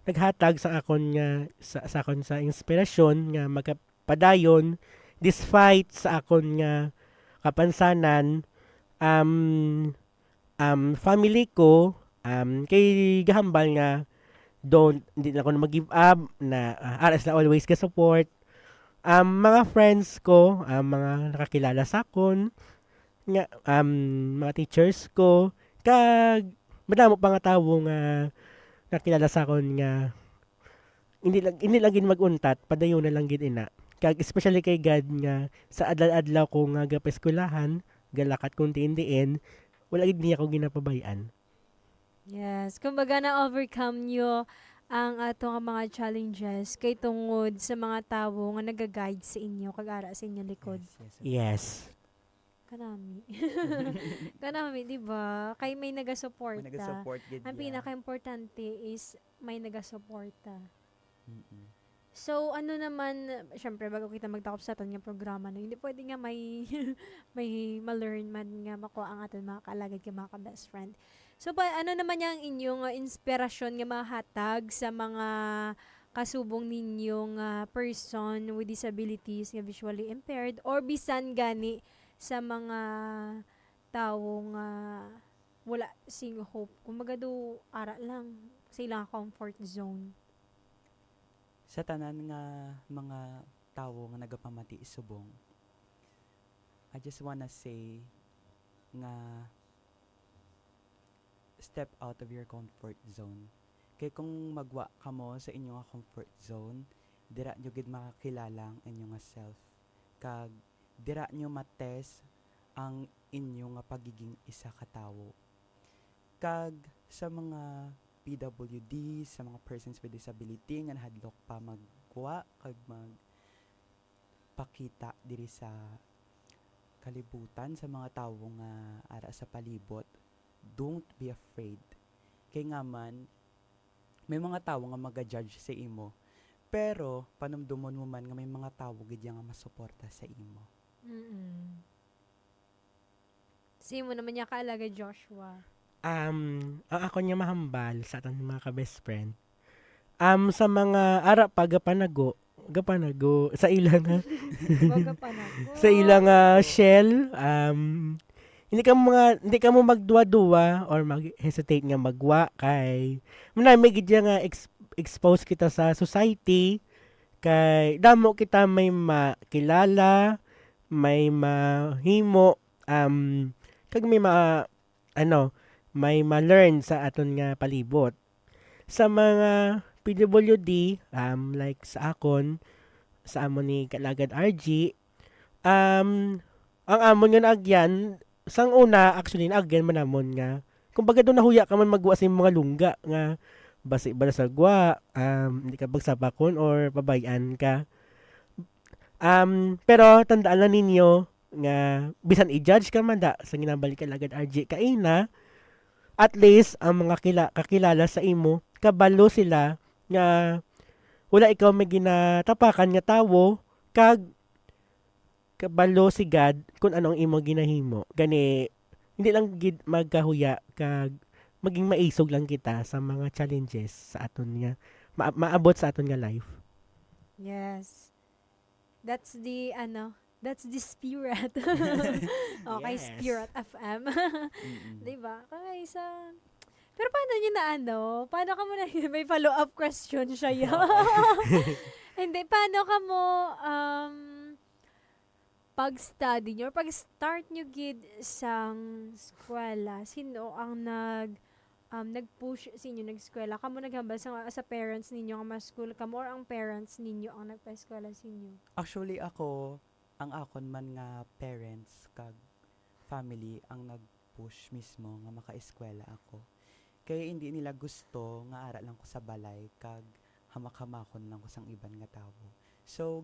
naghatag sa akon nga sa akon sa inspirasyon nga magpadayon despite sa akon nga kapansanan family ko kay gahambal nga hindi na ako na mag-give up, na aras na always ka support. Mga friends ko, mga nakakilala sa akon, nga, mga teachers ko, kag, madamo pa nga tawo nga nakilala sa akon nga, hindi lang gid maguntat, padayon na lang gid ina. Kag, especially kay God nga, sa adlaw-adlaw ko nga gapaeskulahan, galakat kung tiindiin, wala gid niya ako ginapabayan. Yes, kumbaga na-overcome nyo ang atong mga challenges kay tungod sa mga tawo nga nagaguide sa inyo, kag-ara sa inyo likod. Yes. Kanami. Kanami, di ba? Kay may nagasuporta. May nag-support gid Ang ya. pinaka-importante is may nagasuporta. Mm-mm. So, ano naman, syempre, bago kita magtakop sa aton nga programa, no, hindi pwede nga may, may ma-learn man nga makuha ang aton mga kaalagad ka mga ka-best friend. So, ano naman yung inyong inspirasyon nga mahatag sa mga kasubong ninyong person with disabilities nga visually impaired or bisan gani sa mga tawo nga wala sing hope. Kumbaga do, ara lang sa ilang comfort zone. Sa tanan nga mga tawo nga nagapamati subong, I just wanna say nga step out of your comfort zone. Kay kung magwa ka mo sa inyong nga comfort zone, dira nyo gid makakilala ang inyong nga self. Kag dira nyo matest ang inyong nga pagiging isa ka tawo. Kag sa mga PWD, sa mga persons with disability nga nahadlok pa magkuha kag magpakita diri sa kalibutan sa mga tawo nga ara sa palibot, don't be afraid. Kay nga man may mga tawo nga maga-judge sa imo, pero panumdumon mo man nga may mga tawo gid nga masuporta sa imo. Sino mo naman niya kaalaga, Joshua? Ang ako niya mahambal sa aton mga ka-best friend. Sa mga ara pa gapanago sa ilang Baga pa na. sa ilang shell, hindi ka mo magduwa-duwa or mag-hesitate nga magwa kay manami gid nga expose kita sa society, kay damo kita may makilala, may mahimo, kag may ma-learn sa aton nga palibot. Sa mga PWD, like sa akon, sa amon ni Kalagad RG, ang amon nga naagyan, sang una, actually, naagyan man amon nga, kumbaga doon nahuya ka man magwa sa mga lungga, nga, basi ba sa gwa, hindi ka bagsapakon or pabayan ka. Pero, tandaan lang ninyo, nga, bisan i-judge ka man da, sa ginabalik Kalagad RG, kaina, at least ang mga kakilala sa imo kabalo sila nga wala ikaw may ginatapakan nga tawo, kag kabalo si God kung anong imo ginahimo. Gani hindi lang gid magkahuya, kag maging maisog lang kita sa mga challenges sa aton nga maabot sa aton nga life. Yes. That's the spirit. Okay, Yes. Spirit FM. Mm-mm. Diba? Kaya pero paano nyo paano ka mo may follow-up question siya yun? Hindi, paano ka mo, pag-study nyo, or pag-start nyo gid sang eskwela, sino ang nag-push sa inyo nag-eskwela? Kamo naghambal sa parents ninyo ang ma-school kamo, or ang parents ninyo ang nagpa-eskwela sa inyo? Actually ako, ang akon man nga parents kag family ang nag-push mismo nga maka-eskwela ako. Kaya hindi nila gusto nga ara lang ko sa balay kag hamak-hamakon lang ko sang iban nga tawo. So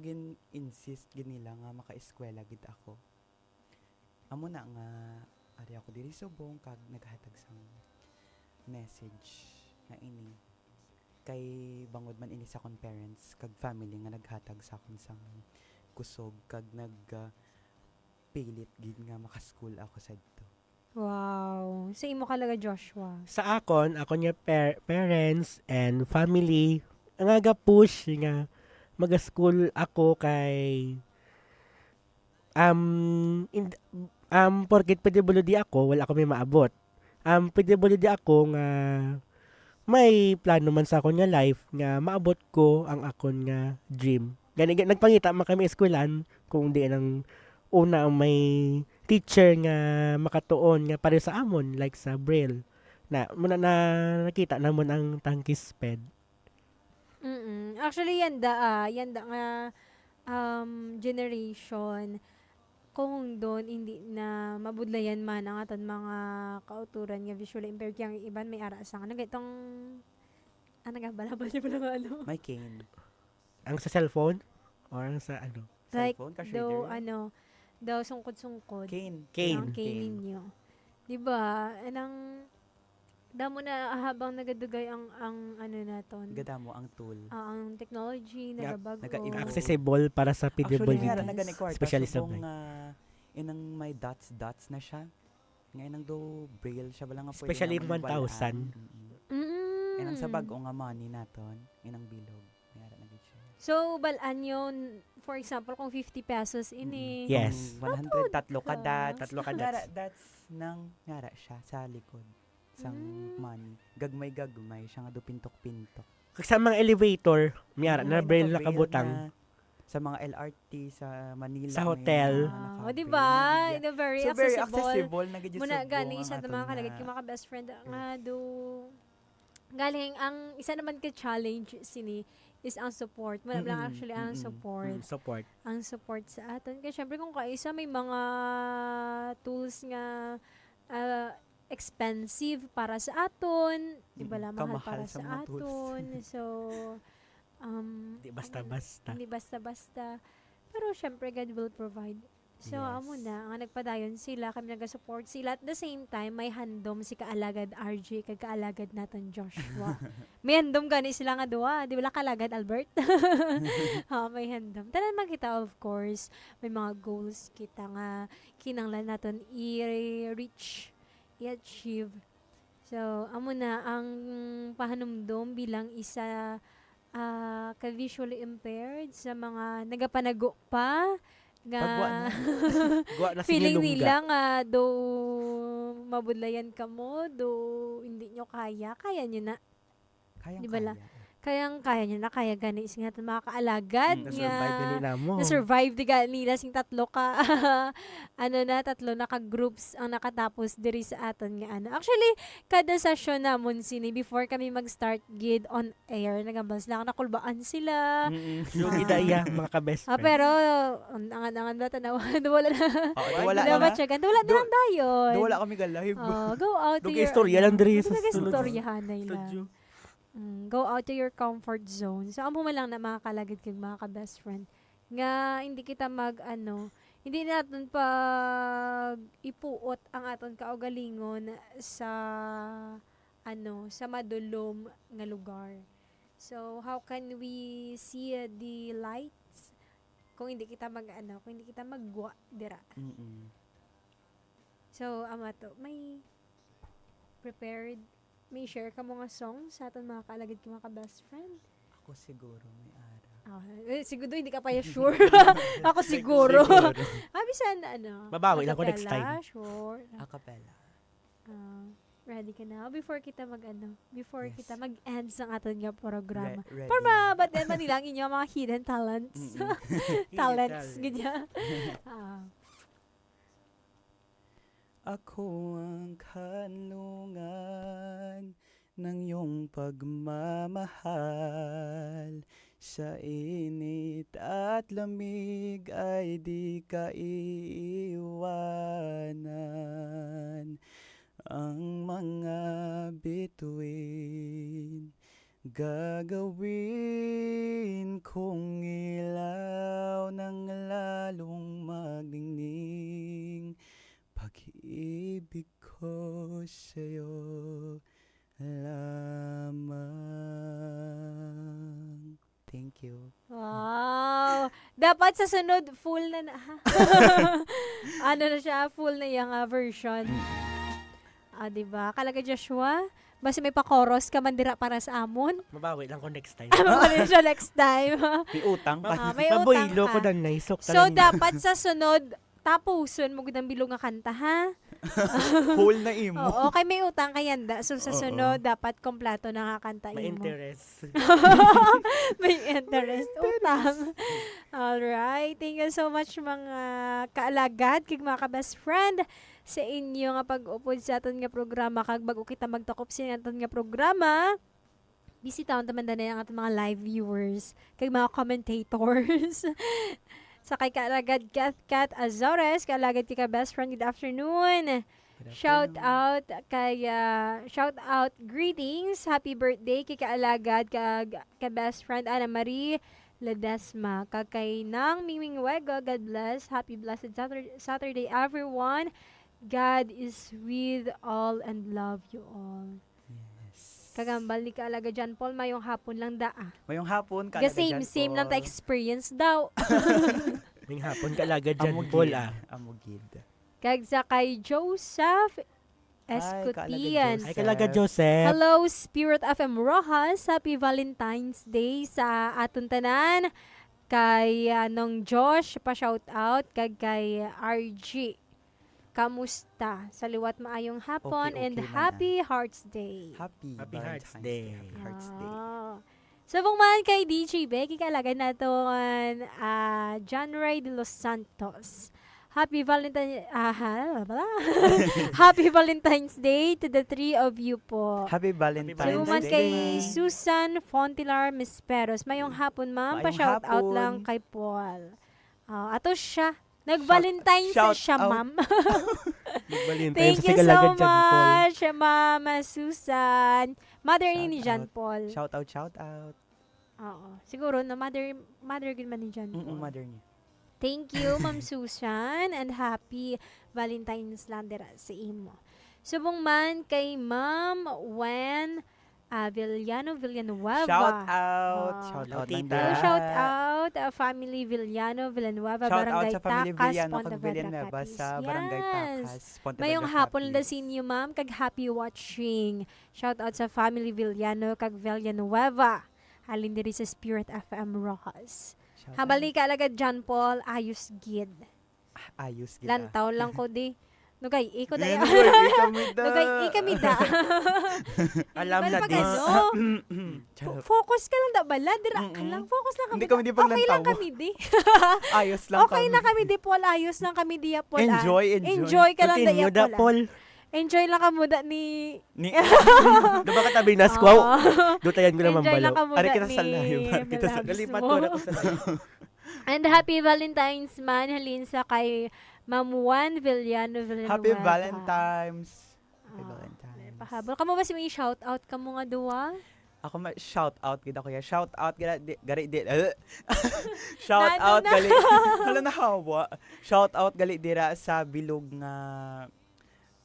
insist gid nila nga maka-eskwela gid ako. Amo na nga ari ako diri subong kag naghatag sang message nga ini kay bangod man ini sa akong parents kag family nga naghatag sa akon sang kusog kag pilit gid nga maka-school ako sa dito. Wow. Sa imo kalaga, Joshua? Sa ako niya parents and family nga ga-push nga mag-school ako kay porket PWD ako, wala ako may maabot. PWD ako nga may plano man sa akon nga life nga maabot ko ang akon nga dream. Nagpangita man kami eskwelahan kung di nang una ang may teacher nga makatuon nga pareho sa amon like sa Braille na muna na nakita namon ang tangkis ped. Actually, yan da nga generation kung doon hindi na mabudlayan man ang aton mga kauturan nga visually impaired kaya ang iban may ara sa nga itong nga balabal niya pala nga ano May cane. Ang sa cellphone or ang sa ano? like Cellphone, cash daw reader. daw sungkod-sungkod Cane. ang cane ninyo. Diba? Anang damo na habang nagadugay ang ano naton. Gada mo ang tool. Ang technology Yeah, nagabago. naga-improve. Accessible para sa Actually, PWD. nga na gani kwarta. Specialist So, na kung inang may dots na siya, ngayon ang do braille siya bala nga pwede Especially naman 1,000. walaan. Inang sa Mm. bag o nga money naton, inang bilog. Mayara na gid siya. So, balaan yun, for example, kung 50 pesos ini. Yes. Kung 100 tatlo ka dots. Tatlo ka Ngara, dots. that's nang ngara siya sa likod sang money. Gagmay siya nga do pintok-pintok. Kag sa mga elevator, miyara na May braille naka-braille nakabutang. na sa mga LRT sa Manila. Sa may hotel. mga naka-braille O, diba? na gid In a very yan. So, very accessible. accessible na gid Muna sa gani buong isa ang sa mga aton kalagit nga- yung mga best friend nga do galing ang isa naman ka challenge sini is ang support. Wala lang actually ang support. Support. Ang support sa aton. Kaya syempre kung kaisa may mga tools nga expensive para sa aton, di ba la mahal Kamahal para sa sa mga tools. aton. So Di basta-basta. hindi basta-basta. Pero syempre God will provide. So, Yes. amo na, ang nagpadayon sila, kami nag-support sila. At the same time, may handom si Kaalagad RJ, kag Kaalagad natin Joshua. May handom gani sila nga duwa. Di ba la Kaalagad Albert? May handom. Tanan man kita, of course, may mga goals kita nga kinanglan natin i-reach, i-achieve. So, amo na, ang pahanumdom bilang isa ka-visually impaired sa mga nagapanago pa, nga Pagwa na. Guwa na feeling sinilungga. nila nga do mabudlayan ka mo, do hindi nyo kaya nyo na. Kayang Di ba la? kaya. Kaya nyo na, kaya gani isang nga mga kaalagad Na-survive nga. nila mo. Na-survive di nila sing tatlo ka tatlo na ka groups ang nakatapos diri sa aton nga ano. Actually, kada session namon sini before kami mag-start gid on air, nagambal sila nakulbaan sila. Yung idaya, mga ka-best friend. Pero angan-angan ba tanaw wala na. Wala Wala na. ba tsagan? Wala na lang dayon. Wala kami live. Go out to Dugay your istorya lang diri sa istoryahan na studio. Go out to your comfort zone. So, amo man lang na mga kalagid kag mga ka-best friend. Nga, hindi kita hindi natin pag ipuot ang aton kaugalingon sa, sa madulom nga lugar. So, how can we see the lights kung hindi kita kung hindi kita magwa dira. So, may prepared may share ka mga songs sa aton mga kalagid ka mga ka-best friend? Ako siguro may ara. Siguro hindi ka pa sure. Ako siguro. Bisan Babawi lang ko acapella, next time. Sure. Acapella. Ready ka na? Before kita Yes. kita mag-end sa aton nga programa. Ready. Para ba't man nilang inyo mga hidden talents. Hidden Talents, talent. ganyan. Ako ang kanlungan ng iyong pagmamahal. Sa init at lamig ay di ka iiwanan. Ang mga bituin gagawin kong ilaw ng lalong magdingning. Pag-ibig ko sa'yo lamang. Thank you. Wow! Dapat sa sunod, full na na siya, full na yung version. Diba? Kalaga Joshua, basta may pa-chorus ka mandira para sa amon. Mabawi lang ko next time. Mabawi siya next time. May utang pa. May utang Maboylo ko ka. dan naisok. So, dapat sa sunod, tapuson mo gudang bilog nga kanta, ha? Whole na imo. Oo, okay, may utang ka yanda. So, sa Oo. sunod, dapat kompleto na kakanta May mo. interest. May interest. Utang. Alright. Thank you so much mga kaalagad, kag mga ka-best friend sa inyo nga pag-upod sa aton nga programa. Kag bago kita magtakop sa aton nga programa, bisitaon taman na ang ating mga live viewers, kag mga commentators. Sa kay kaalagad Kat Azores, kaalagad kay ka-best friend, good afternoon. Shout out greetings, happy birthday kay kaalagad ka best friend Ana Marie Ledesma, kay nang Miming Wego, God bless, happy blessed Saturday everyone. God is with all and love you all. Yes. Kagambal ni kaalaga John Paul, mayong hapon lang da. Mayong hapon ka. Same lang ta experience daw. May hapon kalaga dyan, Amugid. Paul Amugid. Kag sa kay Joseph Ay, Escutian. Ay, kalaga Joseph. Hello, Spirit FM Rojas. Happy Valentine's Day sa aton tanan. Kay nung Josh, pa-shout out. Kag kay RG. Kamusta? Sa liwat maayong hapon Okay, and man, Happy Hearts Day. Happy Valentine's Hearts Day. Happy Hearts Day. Sabong man kay DJ Becky, kalagan naton John Ray de Los Santos. Happy Happy Valentine's Day to the three of you po. Happy Valentine's Sabong man Day. kay Susan Fontilar Misperos. Mayong hapon ma'am, Mayong pa-shout out hapon. lang kay Paul. Ato siya. Nag-Valentine's Shout siya, out. ma'am. Valentine's Thank you so much, Mama Susan. Mother ni Shout John out. Paul. Shout out. Oo. Siguro na mother good man ni John Paul. Mother niya. Thank you, Ma'am Susan, and happy Valentine's Landera sa imo. Subong man kay Ma'am Wen Villanueva. Shout out. Ah. Shout out. Tita. Nandun. Shout out family Villanueva, Shout out Barangay sa family Takas, Villano kag Pontevedra, Villanueva Capiz. sa Barangay Yes. Takas, Pontevedra, Mayong hapon Capiz. na sa inyo, ma'am, kag happy watching. Shout out sa family Villano kag Villanueva. Halin diri sa Spirit FM Rojas. Shout Habali ka alagad John Paul, ayos gid. out. Ayos kita. Lantaw lang ko di. Nugay, iko da. Ganyan, Lord, kami da. Nugay, ikami da. Alam na Pag din. ano, Charot. focus ka lang da bala. Dira ka Mm-mm. lang, focus lang kami. Hindi kami di pag Okay lang lantaw. kami di. Ayos lang Okay kami. na kami di Paul, ayos lang kami di ya Paul. Enjoy. Enjoy ka lang da ya Continue da, Paul. Paul. Enjoy lang ka muda ni... Diba katabi na squaw? Dutayan ko naman Enjoy lang balo. ka muda Ari kita ni... sa live. Kita sa Malabs Galipat mo. ko na ko sa And happy Valentine's man, halin sa kay Ma'am Juan Villanueva. Happy Valentine's. Happy Ah, Valentine's. Pahabol. Kamu ba si may shout out ka mo nga duwa? Ako shout out gid ako ya. Shout out gari di. Shout Nano out na. gali. Hala na hawa. Shout out gali dira sa bilog nga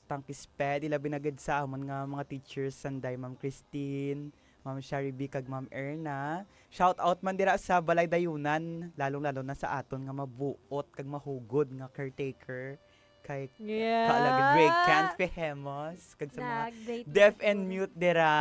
tangkisped ila binagad sa amon nga mga teachers sanday Ma'am Christine, Ma'am Sharibi kag Ma'am Erna. Shout out man dira sa Balay Dayunan, lalong-lalo na sa aton nga mabuot kag mahugod nga caretaker kay Yeah. kaalagad Ray Can't Pehemos kag sa mga Nag-date deaf na and po. mute dira.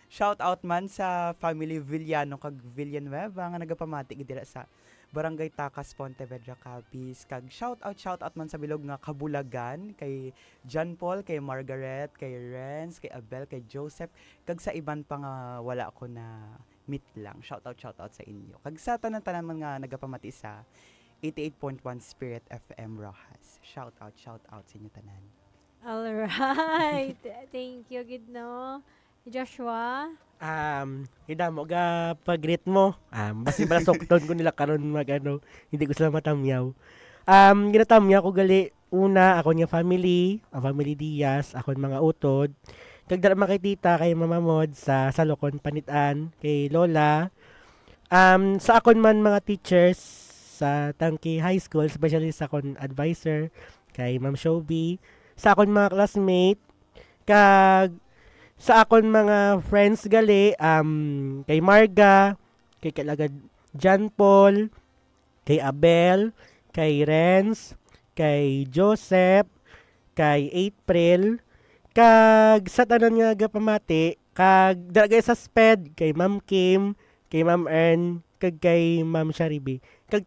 Shout out man sa family Villano kag Villanueva nga nagapamati gid dira sa Barangay Takas, Pontevedra, Capiz. Kag shout out man sa bilog nga Kabulagan kay John Paul, kay Margaret, kay Renz, kay Abel, kay Joseph, kag sa iban pa nga wala ko na meet lang. Shout out sa inyo. Kag sa tanan-tanan man nga nagapamati sa 88.1 Spirit FM Rojas. Shout out sa inyo tanan. Alright. Thank you, gid no. Joshua. Hidamo ga pag-greet mo. Basi bala sokton ko nila karon magano, hindi ko sila matamyaw. Ginatamya ko gali una ako niya family, ang family Diaz, ako mga utod. Kag dara makitita kay Mama Mod sa Salokon Panitan, kay Lola. Sa akon man mga teachers sa Tangki High School, especially sa akon advisor kay Ma'am Shobi, sa akon mga classmate, kag sa akon mga friends gali, kay Marga, kay kalagad John Paul, kay Abel, kay Renz, kay Joseph, kay April, kag sa tanan nga gapamati, kag dalagay sa SPED, kay Ma'am Kim, kay Ma'am Ern, kag kay Ma'am Sharibi. Kag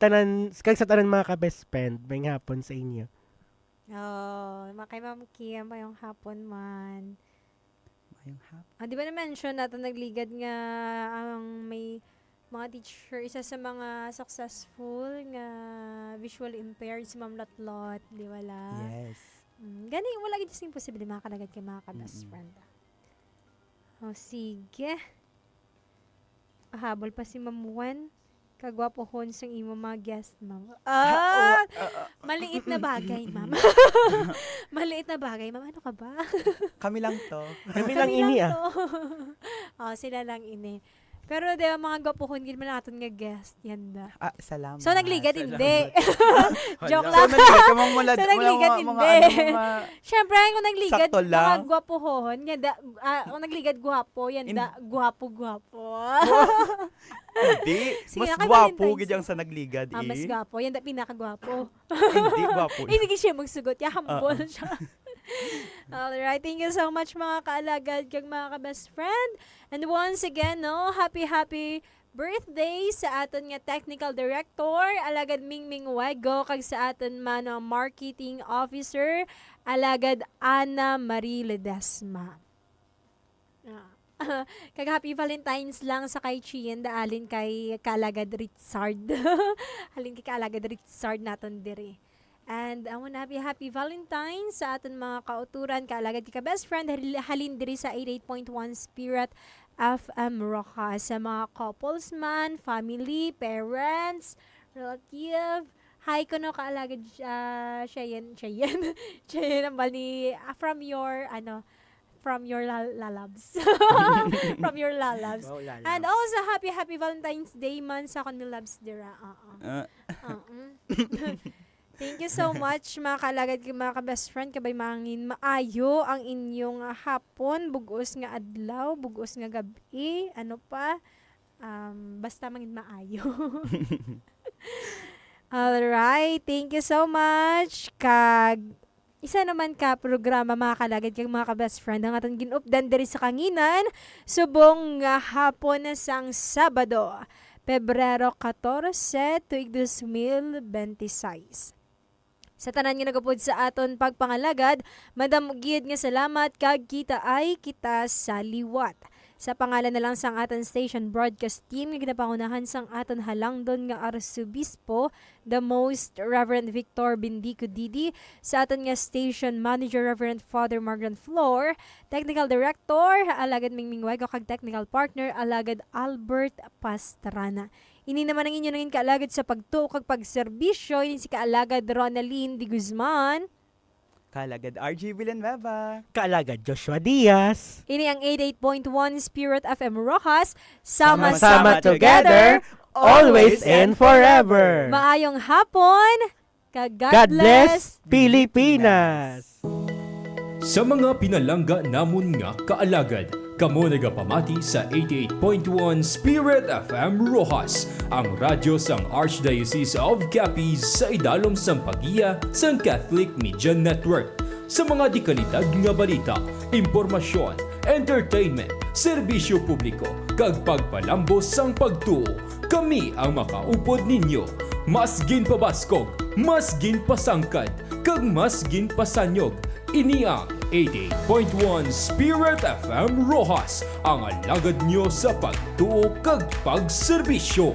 sa tanan mga ka-best friend, may hapon sa inyo. Oh, kay Ma'am Kim, mayong hapon man. Mayong hap. Di ba na-mention natin nagligad nga ang may mga teacher, isa sa mga successful nga visually impaired si Ma'am Lotlot, di wala? Yes. Gani, wala gid sing posible makakalagad kay mga ka-best friend. Oh, sige. Habol pa si Ma'am Juan. Kagwapo hon sa imo mga guest, ma'am. Maliit na bagay, ma'am. Maliit na bagay, ma'am. Ano ka ba? Kami lang to. Kami lang ini to. Sila lang ini. Pero di ba mga gwapohon gid man naton nga guest, yan da. Salamat. So nagligad hindi. Joke So lang. nagligad ka mong mula. So, nagligad mga hindi. mga Syempre, kung nagligad, Sakto lang. mga gwapohon, yan da, kung nagligad gwapo, yan da, gwapo-gwapo. Hindi. Sige, Mas kay gwapo Valentine's. gid ang sa nagligad Mas eh. gwapo, yan da, pinakagwapo. Hindi gwapo. Hindi siya magsugot, ya humble siya. Alright, thank you so much mga kaalagad kag mga ka-best friend. And once again, no, happy birthday sa aton nga technical director, alagad Mingming Wego, kag sa aton man ang marketing officer, alagad Ana Marie Ledesma. Kag happy Valentine's lang sa kay Chien, daalin kay Kalagad Richard. Halin kay Kalagad Richard naton diri. And I want happy Valentine's sa aton mga kauturan, kaalagad ka best friend, halin diri sa 88.1 Spirit FM Rojas, sa mga couples man, family, parents, relative. Hi ko no kaalagad Cheyenne ang bali from your lalabs. From your lalabs. Wow, lalabs. And also happy Valentine's Day man sa kanil labs dira. Thank you so much mga kalagad mga ka-best friend, kabay mangin maayo ang inyong hapon, bugos nga adlaw, bugos nga gabi, ano pa, basta mangin maayo. Alright, thank you so much. Kag isa naman ka programa mga kalagad kag mga ka-best friend ang atong ginupdan diri sa kanginan subong nga hapon sang Sabado, Pebrero 14, tuig 2026. Sa tanan nga nagapod sa aton pagpangalagad, madamugid nga salamat kag kita ay kita sa liwat. Sa pangalan na lang sang aton station broadcast team nga ginapangunahan sang aton halangdon nga Arzobispo, the Most Reverend Victor Bindico Didi, sa aton nga station manager Reverend Father Margaret Flor, technical director alagad Mingming Wego, kag technical partner alagad Albert Pastrana. Ini naman ang inyo nangin kaalagad sa pagtuo kag pagserbisyo, ini si kaalagad Ronaline Di Guzman, Kalagad RG Villanueva. Kaalagad Joshua Diaz. ini ang 88.1 Spirit FM Rojas, Sama-sama together, always and forever. Maayong hapon, kag God bless Pilipinas. Sa mga pinalangga namon nga kaalagad, kamo nagapamati sa 88.1 Spirit FM Rojas, ang radyo sang Archdiocese of Capiz sa idalom sang pagiya sang Catholic Media Network. Sa mga dikanitag nga balita, impormasyon, entertainment, serbisyo publiko, kag pagpalambos sang pagtuo, kami ang makaupod ninyo. Mas ginpabaskog, mas ginpasangkad, kag mas ginpasanyog. Ini ang 88.1 Spirit FM Rojas, ang alagad nyo sa pagtuo kag pagserbisyo.